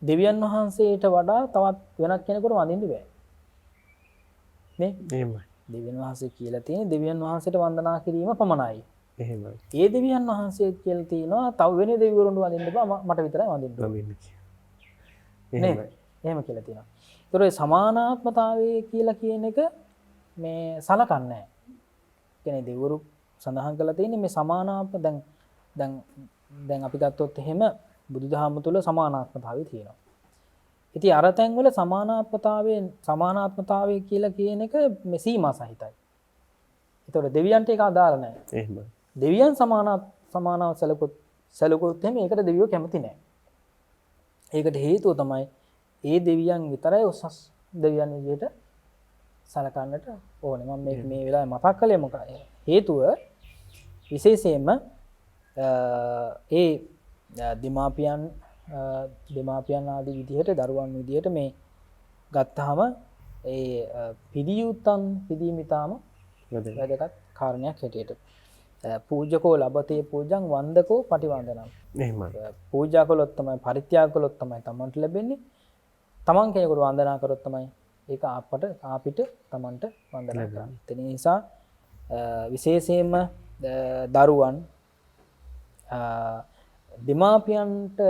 දෙවියන් වහන්සේට වඩා තවත් වෙනත් කෙනෙකුට වඳින්න බෑ. නේ? එහෙමයි. දෙවියන් වහන්සේ කියලා තියෙන්නේ දෙවියන් වහන්සේට වන්දනා කිරීම පමණයි. එහෙමයි. ඒ දෙවියන් වහන්සේ කියලා තියෙනවා තව වෙන දෙවිවරුන්ට වඳින්න බෑ මට විතරයි වඳින්න ඕනේ. එහෙමයි. එහෙම කියලා තියෙනවා. ඒතර ඒ සමානාත්මතාවය කියලා කියන එක මේ සලකන්නේ නැහැ. කියන්නේ දෙවිවරු සඳහන් කරලා තියෙන්නේ මේ සමානාත්ම දැන් අපි ගත්තොත් එහෙම බුදුදහම තුල සමානාත්මතාවය තියෙනවා. ඉතින් අර තැන් වල සමානාත්මතාවය කියලා කියන එක මේ සීමා සහිතයි. ඒතකොට දෙවියන්ට ඒක අදාළ නැහැ. එහෙමයි. දෙවියන් සමානව සැලකුවොත් එහෙම ඒකට දෙවියෝ කැමති නැහැ. ඒකට හේතුව තමයි ඒ දෙවියන් විතරයි උසස් දෙවියන් විදිහට සලකන්නට ඕනේ. මම මේ වෙලාවේ මතක් කළේ මොකක්ද? හේතුව විශේෂයෙන්ම ඒ දෙමාපියන් ආදී විදිහට දරුවන් විදිහට මේ ගත්තාම ඒ පිළියුත්තන් පිළිමිතාම වැදගත් කාරණයක් හැටියට පූජකෝ ලබතේ පූජං වන්දකෝ පටිවන්දනම්. එහෙමයි. පූජා කළොත් තමයි පරිත්‍යාග කළොත් තමයි තමන්ට ලැබෙන්නේ. තමන් කෙනෙකුට වන්දනා කරොත් තමයි ඒක අපිට තමන්ට වන්දනා කරන්න. ඒ නිසා විශේෂයෙන්ම දරුවන් දෙමාපියන්ට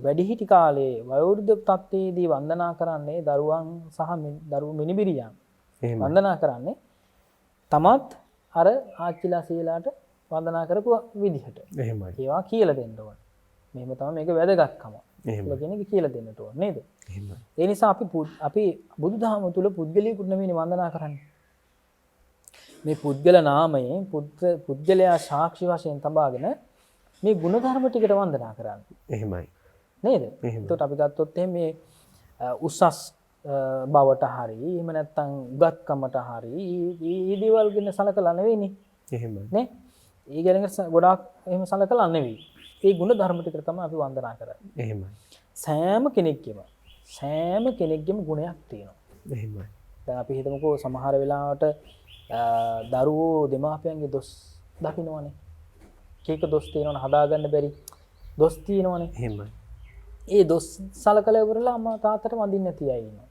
වැඩිහිටි කාලේ වයෝවෘද්ධ තත්ත්වයේදී වන්දනා කරන්නේ දරුවන් සහ දරුවෝ මිනිබිරියන් වන්දනා කරන්නේ තමත් අර ආච්චිලා සීලාට වන්දනා කරපු විදිහට. එහෙමයි. ඒවා කියලා දෙන්න ඕන. මෙහෙම තමයි මේක වැදගත්කම. එහෙමයි. කියන එක කියලා දෙන්නට ඕන නේද? එහෙමයි. ඒ නිසා අපි බුදුදහම තුල පුද්ගලයෙකුට නෙමෙයි වන්දනා කරන්නේ. මේ පුද්ගල නාමයෙන් පුද්ගලයා සාක්ෂි වශයෙන් තබාගෙන මේ ගුණධර්ම ටිකට වන්දනා කරන්නේ. එහෙමයි. නේද? එතකොට අපි ගත්තොත් මේ උසස් බවට හරි එහෙම නැත්නම් උගත්කමට හරි මේ දේවල් ගැන සලකලා නෙවෙයිනේ. එහෙමයි. නේ? ඒ ගැන ගොඩාක් එහෙම සලකලා නෙවෙයි. ඒ ගුණධර්ම ටිකට තමයි අපි වන්දනා කරන්නේ. එහෙමයි. සෑම කෙනෙක්ගේම ගුණයක් තියෙනවා. එහෙමයි. දැන් අපි හිතමුකෝ සමහර වෙලාවට දරුවෝ දෙමාපියන්ගේ දොස් දකින්නවනේ. කීක දොස් තියෙනවනේ හදාගන්න බැරි දොස් තියෙනවනේ. එහෙමයි. ඒ දොස් සලකලා ඉවරලා අම්මා තාත්තට වඳින්න නැති අය ඉන්නවා.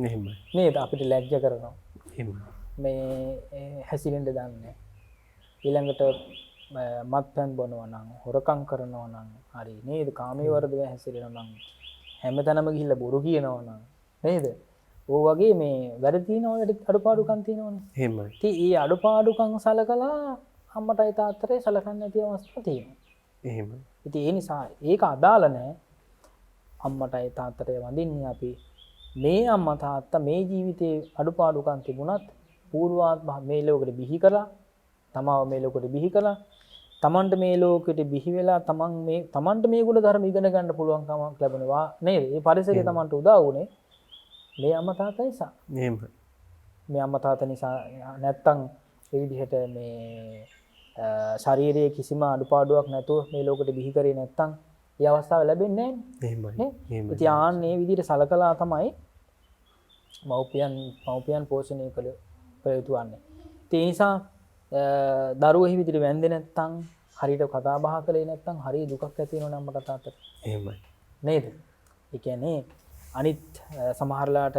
එහෙමයි. නේද? අපිට ලැජ්ජ කරනවා. එහෙමයි. මේ හැසිරෙන්න දන්නේ. ඊළඟට මත්පැන් බොනවා නම් හොරකම් කරනවා නම් හරි නේද? කාමයේ වර්ධව හැසිරෙනවා නම් හැමතැනම ගිහිල්ලා බොරු කියනවා නම් නේද? ඕ වගේ මේ වැරදි තියෙනවා අඩුපාඩුකම් තියෙනවනේ. එහෙමයි. ඉතින් ඒ අඩුපාඩුකම් සලකලා අම්මටයි තාත්තටයි සලකන්නේ නැති අවස්ථා තියෙනවා. එහෙමයි. ඉතින් ඒ නිසා ඒක අදාළ නැහැ. අම්මටයි තාත්තටයි වඳින්නේ අපි. මේ අම්මා තාත්තා මේ ජීවිතේ අඩුපාඩුකම් තිබුණත් පූර්වාත්ම මේ ලෝකෙට බිහි කළා. තමව මේ ලෝකෙට බිහි කළා. තමන්ට මේ ලෝකෙට බිහි වෙලා තමන්ට මේ ගුණ ධර්ම ඉගෙන ගන්න පුළුවන්කමක් ලැබෙනවා නේද? මේ පරිසරය තමන්ට උදා වුණේ මේ අම්මා තාත්තා නිසා. එහෙමයි. මේ අම්මා තාත්තා නිසා නැත්තම් ඒ විදිහට මේ ශරීරයේ කිසිම අඩුපාඩුවක් නැතුව මේ ලෝකෙට බිහි කරේ නැත්තම් ඒ අවස්ථාව ලැබෙන්නේ නැහැ නේ. ඉතින් ආන්නේ විදිහට සලකලා තමයි මව්පියන් පෝෂණය කළ යුතු වන්නේ. ඒ නිසා දරුවෝ එහි විදිහට වැන්දේ නැත්නම් හරියට කතා බහ කළේ නැත්නම් හරිය දුකක් ඇති වෙනවා නම් මට තාත්තට. එහෙමයි. නේද? ඒ කියන්නේ අනිත් සමහරලාට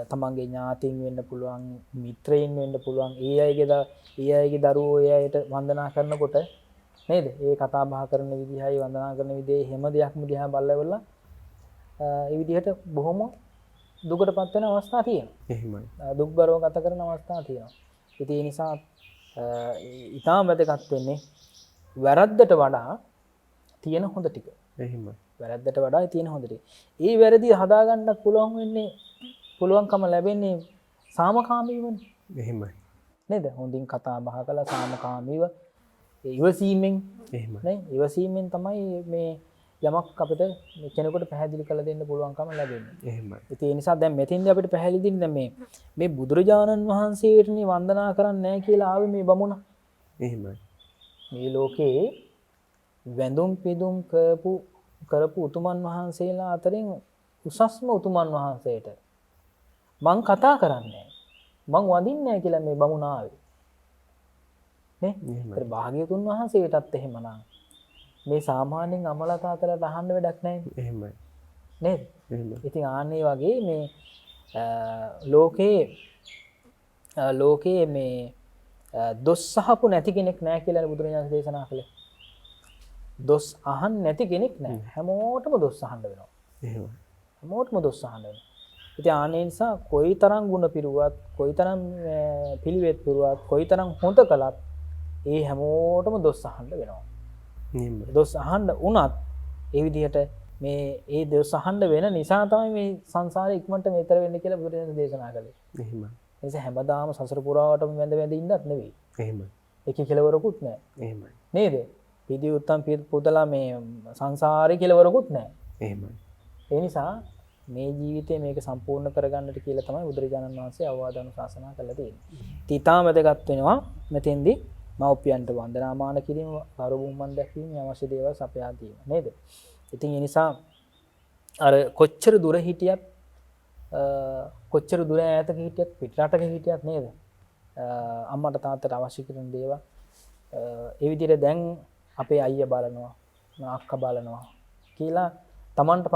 තමන්ගේ ඥාතීන් වෙන්න පුළුවන්, මිත්‍රයින් වෙන්න පුළුවන්. ඒ අයගේ දරුවෝ ඒ අයට වන්දනා කරනකොට නේද? ඒ කතා බහ කරන විදිහයි වන්දනා කරන විදිහේ හැම දෙයක්ම දිහා බලලා ඒ විදිහට බොහොම දුකටපත් වෙන අවස්ථා තියෙනවා. එහෙමයි. දුක්බරව ගත කරන අවස්ථා තියෙනවා. ඉතින් ඒ නිසා ඊටාම වැදගත් වෙන්නේ වැරද්දට වඩා තියෙන හොඳ ටික. එහෙමයි. වැරද්දට වඩා තියෙන හොඳ ටික. ඒ වැරදි හදාගන්න පුළුවන්කම ලැබෙන්නේ සාමකාමීවනේ. එහෙමයි. නේද? හොඳින් කතා බහ කළා සාමකාමීව ඉවසීමෙන්. එහෙමයි. නේ? ඉවසීමෙන් තමයි මේ යමක් අපිට කෙනෙකුට පැහැදිලි කරලා දෙන්න පුළුවන්කම ලැබෙන්නේ. එහෙමයි. ඒ නිසා දැන් මෙතෙන්දී අපිට පැහැදිලි දෙන්න මේ බුදුරජාණන් වහන්සේටනේ වන්දනා කරන්නේ නැහැ කියලා ආවේ මේ බමුණ. එහෙමයි. මේ ලෝකේ වැඳුම් පිදුම් කරපු උතුමන් වහන්සේලා අතරින් උසස්ම උතුමන් වහන්සේට මං කතා කරන්නේ මං වඳින්නේ නැහැ කියලා මේ බමුණ ආවේ. නේ? ඒතර භාග්‍යතුන් වහන්සේටත් එහෙමනම් මේ සාමාන්‍යයෙන් අමලා තාත්තලාට අහන්න වැඩක් නැහැ. එහෙමයි. නේද? එහෙමයි. ඉතින් ආන්නේ වගේ මේ ලෝකේ මේ දොස් අහපු නැති කෙනෙක් නැහැ කියලා බුදුරජාණන් දේශනා කළේ. දොස් අහන්න නැති කෙනෙක් නැහැ. හැමෝටම දොස් අහන්න වෙනවා. එහෙමයි. හැමෝටම දොස් අහන්න වෙනවා. ඉතින් ආන්නේ නිසා කොයිතරම් ಗುಣ පිරුවත්, කොයිතරම් පිළිවෙත් පිරුවත්, කොයිතරම් හොඳ කළත් ඒ හැමෝටම දොස් අහන්න වෙනවා. දොස් අහන්න වුණත් ඒ විදිහට මේ ඒ දොස් අහන්න වෙන නිසා තමයි මේ සංසාරේ ඉක්මනට මෙතර වෙන්නේ කියලා බුදුරජාණන් දේශනා කළේ. එහෙමයි. ඒ නිසා හැමදාම සසර පුරාවටම වැඳ ඉන්නත් නෙවෙයි. එහෙමයි. එකේ කෙලවරකුත් නැහැ. එහෙමයි. නේද? පිදී උත්තම් පුතලා මේ සංසාරේ කෙලවරකුත් නැහැ. එහෙමයි. ඒ නිසා මේ ජීවිතේ මේක සම්පූර්ණ කරගන්නට කියලා තමයි බුදුරජාණන් වහන්සේ අවවාද අනුශාසනා කළා තියෙන්නේ. ඊටාම වැදගත් වෙනවා මෙතෙන්දී මව්පියන්ට වන්දනාමාන කිරීම, කරුබුම්මන් දැක්වීම, අවශ්‍ය දේවල් සපයා දීම නේද? ඉතින් ඒ නිසා අර කොච්චර දුර හිටියත් කොච්චර දුර ඈතක හිටියත් පිටරටක හිටියත් නේද? අම්මට තාත්තට අවශ්‍ය කරන දේවල් ඒ විදිහට දැන් අපේ අයියා බලනවා, අක්කා බලනවා කියලා Tamanට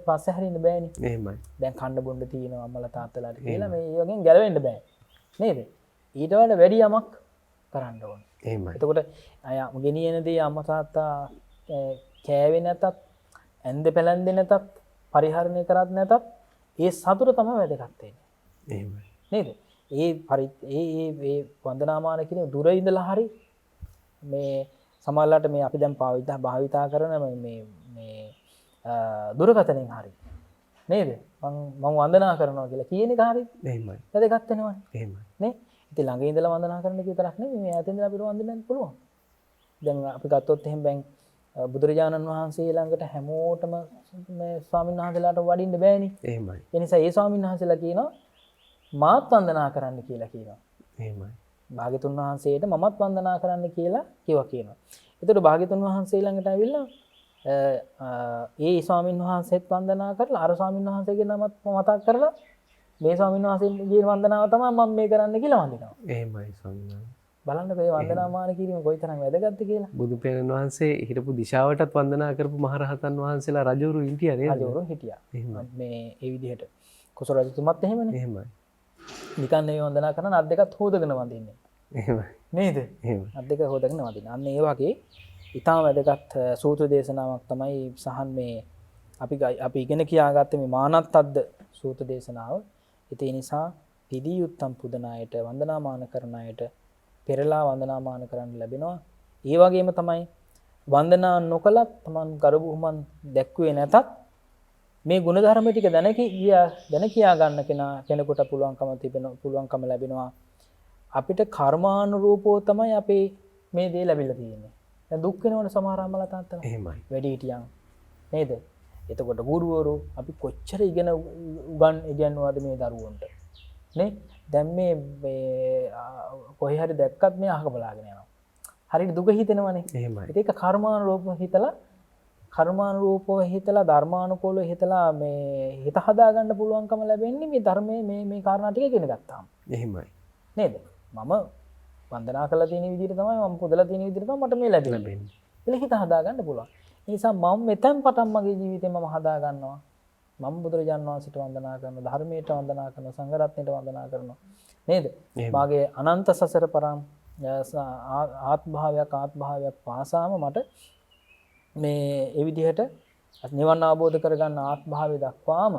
පස්සේ හැරෙන්න බෑනේ. එහෙමයි. දැන් කන්න බොන්න තියෙනවා අම්මලා තාත්තලාට කියලා මේ වගේ ගැලවෙන්න බෑ. නේද? ඊට වඩා වැඩි යමක් කරන්න ඕනේ. එහෙමයි. එතකොට අය ගෙනියන දේ අම්මා තාත්තා කෑවේ නැතත්, ඇඳ පැළඳේ නැතත්, පරිහරණය කරත් නැතත් ඒ සතුට තමයි වැදගත් වෙන්නේ. එහෙමයි. නේද? ඒ වන්දනාමාන කියන දුර ඉඳලා හරි මේ සමහරලාට මේ අපි දැන් භාවිතා කරන මේ දුරකථනෙන් හරි නේද? මම වන්දනා කරනවා කියලා කියන එක හරි. එහෙමයි. වැදගත් වෙනවනේ. එහෙමයි. නේ? ඉතින් ළඟ ඉඳලා වන්දනා කරන්න එක විතරක් නෙමෙයි මේ ඈත ඉඳලා අපිට වන්දනන්න පුළුවන්. දැන් අපි ගත්තොත් එහෙම බැං බුදුරජාණන් වහන්සේ ළඟට හැමෝටම මේ ස්වාමීන් වහන්සේලාට වඩින්න බෑනේ. එහෙමයි. ඒ නිසා ඒ ස්වාමීන් වහන්සේලා කියනවා මාත් වන්දනා කරන්න කියලා කියනවා. එහෙමයි. භාග්‍යතුන් වහන්සේට මමත් වන්දනා කරන්න කියලා කියනවා. එතකොට භාග්‍යතුන් වහන්සේ ළඟට ඇවිල්ලා ඒ ස්වාමීන් වහන්සේත් වන්දනා කරලා අර ස්වාමීන් වහන්සේගේ නමත් මතක් කරලා මේ ස්වාමීන් වහන්සේගේ වන්දනාව තමයි මම මේ කරන්න කියලා වන්දිනවා. එහෙමයි ස්වාමීන් වහන්සේ. බලන්න මේ වන්දනාමාන කිරීම කොයිතරම් වැදගත්ද කියලා. බුදු පියාණන් වහන්සේ හිටපු දිශාවටත් වන්දනා කරපු මහරහතන් වහන්සේලා රජවරු හිටියා නේද? රජවරු හිටියා. මේ ඒ විදිහට කුසල රජතුමත් එහෙමනේ. එහෙමයි. නිකන් මේ වන්දනා කරන අත් දෙකත් හොදගෙන වඳින්නේ. එහෙමයි. නේද? එහෙමයි. අත් දෙක හොදගෙන වඳින්න. අන්න ඒ වගේ ඊටම වැදගත් සූත්‍ර දේශනාවක් තමයි සහන් මේ අපි ඉගෙන කියාගත්තේ මේ මානත්තද්ද සූත්‍ර දේශනාව. ඒ නිසා පිදී උත්තම් පුදන අයට වන්දනාමාන කරන අයට පෙරලා වන්දනාමාන කරන්න ලැබෙනවා. ඒ වගේම තමයි වන්දනා නොකලත් තමන් ගරුබුහුමන් දැක්ුවේ නැතත් මේ ගුණධර්ම ටික දැන කියා ගන්න කෙනෙකුට පුළුවන්කම ලැබෙනවා. අපිට කර්මානුරූපව තමයි අපේ මේ දේ ලැබිලා තියෙන්නේ. දැන් දුක් වෙනවනේ සමහර අම්මලා තාත්තලා. එහෙමයි. වැඩි හිටියන් නේද? එතකොට ගුරුවරු අපි කොච්චර ඉගෙනුවද මේ දරුවන්ට. නේ? දැන් මේ කොහේ හරි දැක්කත් මේ අහක බලාගෙන යනවා. හරියට දුක හිතෙනවනේ. එහෙමයි. ඒක කර්මානුරූපව හිතලා කර්මානුරූපව හිතලා ධර්මානුකූලව හිතලා මේ හිත හදාගන්න පුළුවන්කම ලැබෙන්නේ මේ ධර්මයේ මේ කාරණා ටික ඉගෙන ගත්තාම. එහෙමයි. නේද? මම වන්දනා කළා තියෙන විදිහට තමයි මම පුදලා තියෙන විදිහට තමයි මට මේ ලැබෙන්නේ. ඒක හිත හදාගන්න පුළුවන්. ඒ නිසා මම මෙතෙන් පටන් මගේ ජීවිතේ මම හදා ගන්නවා. මම බුදුරජාණන් වහන්සේට වන්දනා කරනවා, ධර්මයට වන්දනා කරනවා, සංඝ රත්නයට වන්දනා කරනවා. නේද? මාගේ අනන්ත සසර පරම් ආත්මභාවයක් පාසාම මට මේ ඒ විදිහට නිවන් අවබෝධ කරගන්න ආත්මභාවය දක්වාම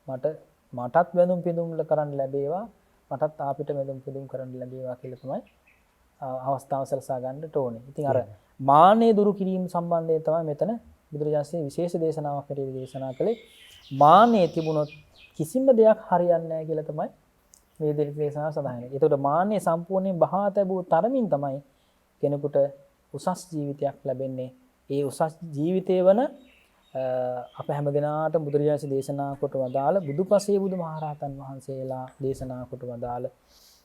මටත් වැඳුම් පිදුම් කරන්න ලැබේවා, මටත් අපිට වැඳුම් පිදුම් කරන්න ලැබේවා කියලා තමයි අවස්ථාව සලසා ගන්නට ඕනේ. ඉතින් අර මානෙ දුරු කිරීම සම්බන්ධයෙන් තමයි මෙතන බුදුරජාණන්සේ විශේෂ දේශනාවක් හැටියට දේශනා කළේ. මානෙ තිබුණොත් කිසිම දෙයක් හරියන්නේ නැහැ කියලා තමයි මේ දේශනාව සඳහන් කරන්නේ. ඒතකොට මානෙ සම්පූර්ණයෙන් බහා තැබූ තරමින් තමයි කෙනෙකුට උසස් ජීවිතයක් ලැබෙන්නේ. ඒ උසස් ජීවිතය වන අප හැමදෙනාට බුදුරජාණන් දේශනා කොට වදාළ බුදුපසේ බුදුමහරහතන් වහන්සේලා දේශනා කොට වදාළ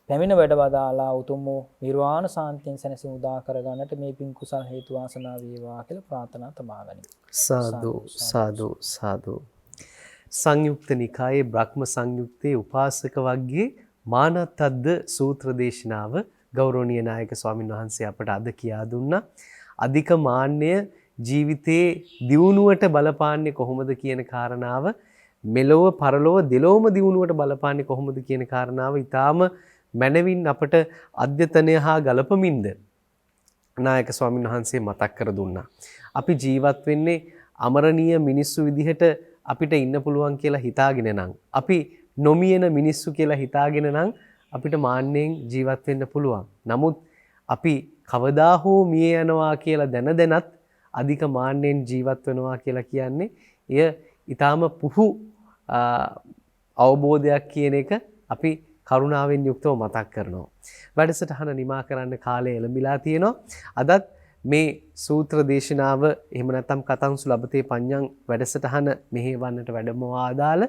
පැමිණ වැඩ වදාලා උතුම් වූ නිර්වාණ සාන්තියෙන් සැනසීම උදා කරගන්නට මේ පින් කුසල හේතු වාසනා වේවා කියලා ප්‍රාර්ථනා තබා ගනිමු. සාදු සාදු සාදු. සංයුක්ත නිකායේ බ්‍රහ්ම සංයුත්තේ උපාසක වර්ගයේ මානත්තද්ද සූත්‍ර දේශනාව ගෞරවනීය නායක ස්වාමින් වහන්සේ අපට අද කියා දුන්නා. අධික මාන්නය ජීවිතේ දියුණුවට බලපාන්නේ කොහොමද කියන කාරණාව, මෙලොව පරලොව දෙලොවම දියුණුවට බලපාන්නේ කොහොමද කියන කාරණාව ඊටාම මනවින් අපට අධ්‍යතනය හා ගලපමින්ද නායක ස්වාමීන් වහන්සේ මතක් කර දුන්නා. අපි ජීවත් වෙන්නේ අමරණීය මිනිස්සු විදිහට අපිට ඉන්න පුළුවන් කියලා හිතාගෙන නම්, අපි නොමියෙන මිනිස්සු කියලා හිතාගෙන නම් අපිට මාන්නෙන් ජීවත් වෙන්න පුළුවන්. නමුත් අපි කවදා හෝ මිය යනවා කියලා දැනත් අධික මාන්නෙන් ජීවත් වෙනවා කියලා කියන්නේ එය ඊටාම පුහු අවබෝධයක් කියන එක අපි කරුණාවෙන් යුක්තව මතක් කරනවා. වැඩසටහන නිමා කරන්න කාලය එළඹිලා තියෙනවා. අදත් මේ සූත්‍ර දේශනාව එහෙම නැත්නම් කතංසු ලබතේ පඤ්ඤං වැඩසටහන මෙහෙවන්නට වැඩම ආදාළ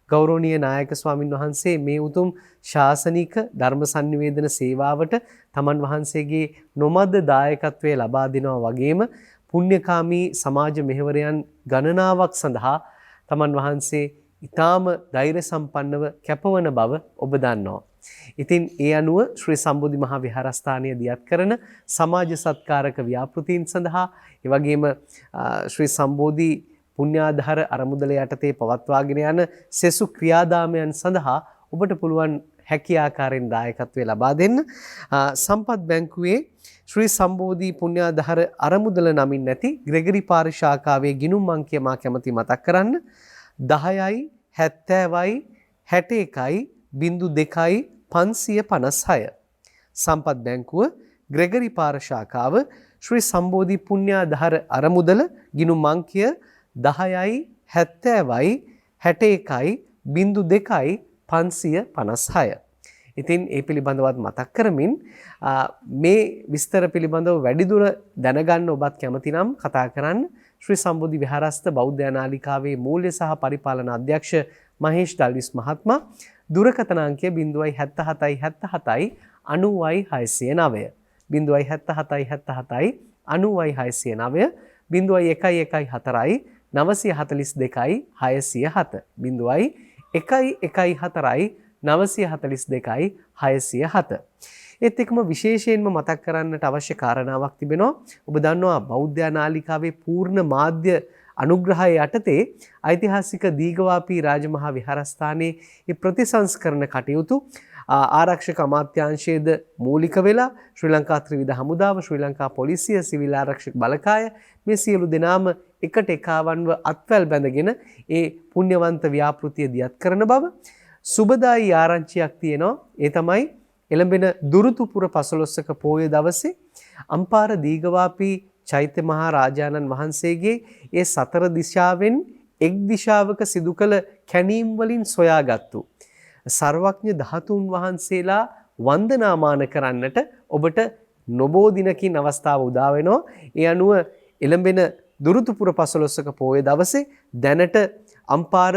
ගෞරවනීය නායක ස්වාමින් වහන්සේ මේ උතුම් ශාසනික ධර්ම sannivedana සේවාවට තමන් වහන්සේගේ නොමද්ද දායකත්වයේ ලබා දෙනවා වගේම පුණ්‍යකාමී සමාජ මෙහෙවරයන් ගණනාවක් සඳහා තමන් වහන්සේ ඊටාම ධෛර්ය සම්පන්නව කැපවන බව ඔබ දන්නවා. ඉතින් ඒ අනුව ශ්‍රී සම්බෝධි මහා විහාරස්ථානයේ දියත් කරන සමාජ සත්කාරක ව්‍යාපෘතීන් සඳහා ඒ වගේම ශ්‍රී සම්බෝධි පුණ්‍යාධාර අරමුදල යටතේ පවත්වාගෙන යන සෙසු ක්‍රියාදාමයන් සඳහා ඔබට පුළුවන් හැකි ආකාරයෙන් දායකත්වය ලබා දෙන්න. සම්පත් බැංකුවේ ශ්‍රී සම්බෝධි පුණ්‍යාධාර අරමුදල නමින් නැති ග්‍රෙගරි පාර ශාඛාවේ ගිණුම් අංකය මා කැමැති මතක් කරන්න 10යි 70යි 61යි 02යි 556. සම්පත් බැංකුව ග්‍රෙගරි පාර ශාඛාව ශ්‍රී සම්බෝධි පුණ්‍යාධාර අරමුදල ගිණුම් අංකය 10යි 70යි 61යි 02යි 556. ඉතින් ඒ පිළිබඳවත් මතක් කරමින් මේ විස්තර පිළිබඳව වැඩිදුර දැනගන්න ඔබත් කැමති නම් කතා කරන්න ශ්‍රී සම්බෝධි විහාරස්ථ බෞද්ධ නාලිකාවේ මූල්‍ය සහ පරිපාලන අධ්‍යක්ෂ මහේෂ් ඩල්විස් මහත්මයා දුරකථන අංකය 077 77 90 609 077 77 90 609 0114 942 607 0114 942 607. ඒත් එක්කම විශේෂයෙන්ම මතක් කරන්නට අවශ්‍ය කාරණාවක් තිබෙනවා. ඔබ දන්නවා බෞද්ධ නාලිකාවේ පූර්ණ මාධ්‍ය අනුග්‍රහය යටතේ ඓතිහාසික දීඝවාපී රාජමහා විහාරස්ථානයේ මේ ප්‍රතිසංස්කරණ කටයුතු ආරක්ෂක අමාත්‍යාංශයේද මූලික වෙලා ශ්‍රී ලංකා ත්‍රිවිධ හමුදාව, ශ්‍රී ලංකා පොලිසිය, සිවිල් ආරක්ෂක බලකාය මේ සියලු දෙනාම එකට එකවන්ව අත්වැල් බැඳගෙන ඒ පුණ්‍යවන්ත ව්‍යාපෘතිය දියත් කරන බව සුබදායි ආරංචියක් තියෙනවා. ඒ තමයි එළඹෙන දුරුතුපුර 15ක පෝය දවසේ අම්පාර දීඝවාපී චෛත්‍ය මහා රාජානන් වහන්සේගේ ඒ සතර දිශාවෙන් එක් දිශාවක සිදු කළ කැණීම් වලින් සොයාගත්තු සර්වඥ ධාතුන් වහන්සේලා වන්දනාමාන කරන්නට ඔබට නොබෝ දිනකින් අවස්ථාව උදා වෙනවා. ඒ අනුව එළඹෙන දුරුතුපුර 15ක පෝය දවසේ දැනට අම්පාර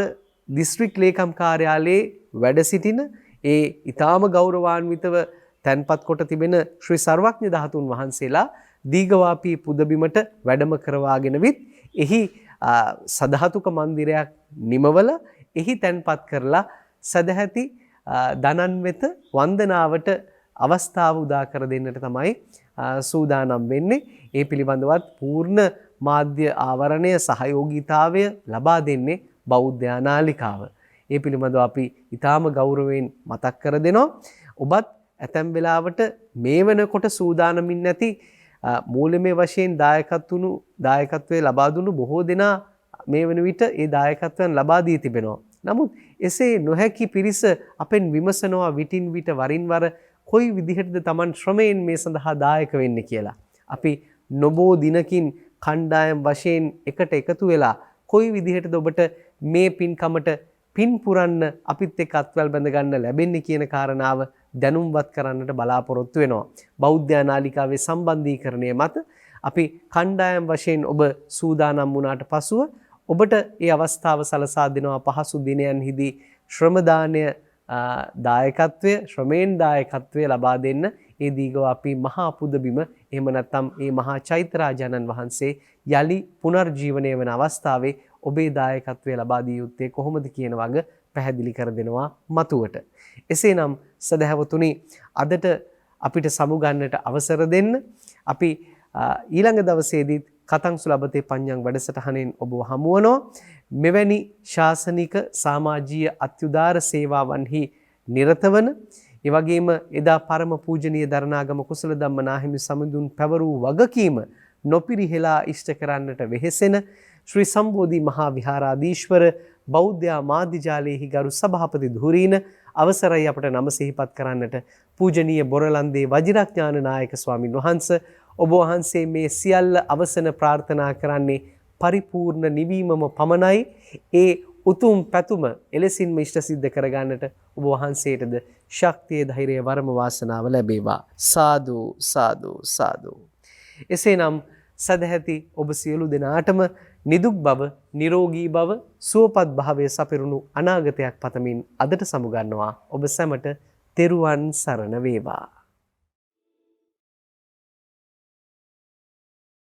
දිස්ත්‍රික් ලේකම් කාර්යාලයේ වැඩ සිටින ඒ ඊටාම ගෞරවාන්විතව තැන්පත් කොට තිබෙන ශ්‍රී සර්වඥ ධාතුන් වහන්සේලා දීඝවාපී පුදබිමට වැඩම කරවාගෙන විත් එහි සධාතුක මන්දිරයක් නිමවල එහි තැන්පත් කරලා සදැහැති දනන් වෙත වන්දනාවට අවස්ථාව උදා කර දෙන්නට තමයි සූදානම් වෙන්නේ. ඒ පිළිබඳවත් පූර්ණ මාධ්‍ය ආවරණය සහයෝගීතාවය ලබා දෙන්නේ බෞද්ධ නාලිකාව. ඒ පිළිබඳව අපි ඊටාම ගෞරවයෙන් මතක් කර දෙනවා. ඔබත් ඇතැම් වෙලාවට මේ වෙනකොට සූදානමින් නැති මූලිකමය වශයෙන් දායකත්වයේ ලබා දුණු බොහෝ දෙනා මේ වන විට ඒ දායකත්වයන් ලබා දී තිබෙනවා. නමුත් එසේ නොහැකි පිරිස අපෙන් විමසනවා විටින් විට වරින් වර කොයි විදිහටද Taman ශ්‍රමයෙන් මේ සඳහා දායක වෙන්නේ කියලා. අපි නොබෝ දිනකින් කණ්ඩායම් වශයෙන් එකට එකතු වෙලා කොයි විදිහටද ඔබට මේ පින්කමට පින් පුරන්න අපිත් එක්ක අත්වැල් බැඳ ගන්න ලැබෙන්නේ කියන කාරණාව දැනුම්වත් කරන්නට බලාපොරොත්තු වෙනවා. බෞද්ධ නාලිකාවේ සම්බන්ධීකරණය මත අපි කණ්ඩායම් වශයෙන් ඔබ සූදානම් වුණාට පසුව ඔබට ඒ අවස්ථාව සලසා දෙනවා පහසු දිනයන්හිදී ශ්‍රමදානය දායකත්වය ශ්‍රමයෙන් දායකත්වය ලබා දෙන්න. ඒ දීඝවාපී මහා පුදබිම එහෙම නැත්නම් ඒ මහා චෛත්‍යරාජානන් වහන්සේ යලි පුනර්ජීවනය වන අවස්ථාවේ ඔබේ දායකත්වය ලබා දී යුත්තේ කොහොමද කියන වග පැහැදිලි කර දෙනවා මතුවට. එසේනම් සදහැවතුනි අදට අපිට සමුගන්නට අවසර දෙන්න අපි ඊළඟ දවසේදීත් කතං සුලබතේ පඤ්ඤං වැඩසටහනෙන් ඔබව හමුවනවා. මෙවැනි ශාසනික සමාජීය අත්‍යුදාර සේවාවන්හි නිරතවන ඒ වගේම එදා පරම පූජනීය දරණාගම කුසල ධම්ම නාහිමි සමිඳුන් පැවරූ වගකීම නොපිරිහෙලා ඉෂ්ට කරන්නට වෙහෙසෙන ශ්‍රී සම්බෝධි මහා විහාරාධීශ්වර බෞද්ධ මාධ්‍යාලයේහි ගරු සභාපති ධුරීන අවසරයි අපට නම සිහිපත් කරන්නට පූජනීය බොරලන්දේ වජිරඥාන නායක ස්වාමින් වහන්සේ ඔබ වහන්සේ මේ සියල්ල අවසන ප්‍රාර්ථනා කරන්නේ පරිපූර්ණ නිවීමම පමණයි. ඒ උතුම් පැතුම එලෙසින්ම ඉෂ්ට සිද්ධ කරගන්නට ඔබ වහන්සේටද ශක්තිය ධෛර්යය වරම වාසනාව ලැබේවා. සාදු සාදු සාදු. එසේනම් සදැහැති ඔබ සියලු දෙනාටම නිදුක් බව නිරෝගී බව සුවපත් භාවය සපිරුණු අනාගතයක් පතමින් අදට සමුගන්නවා. ඔබ සැමට තෙරුවන් සරණ වේවා.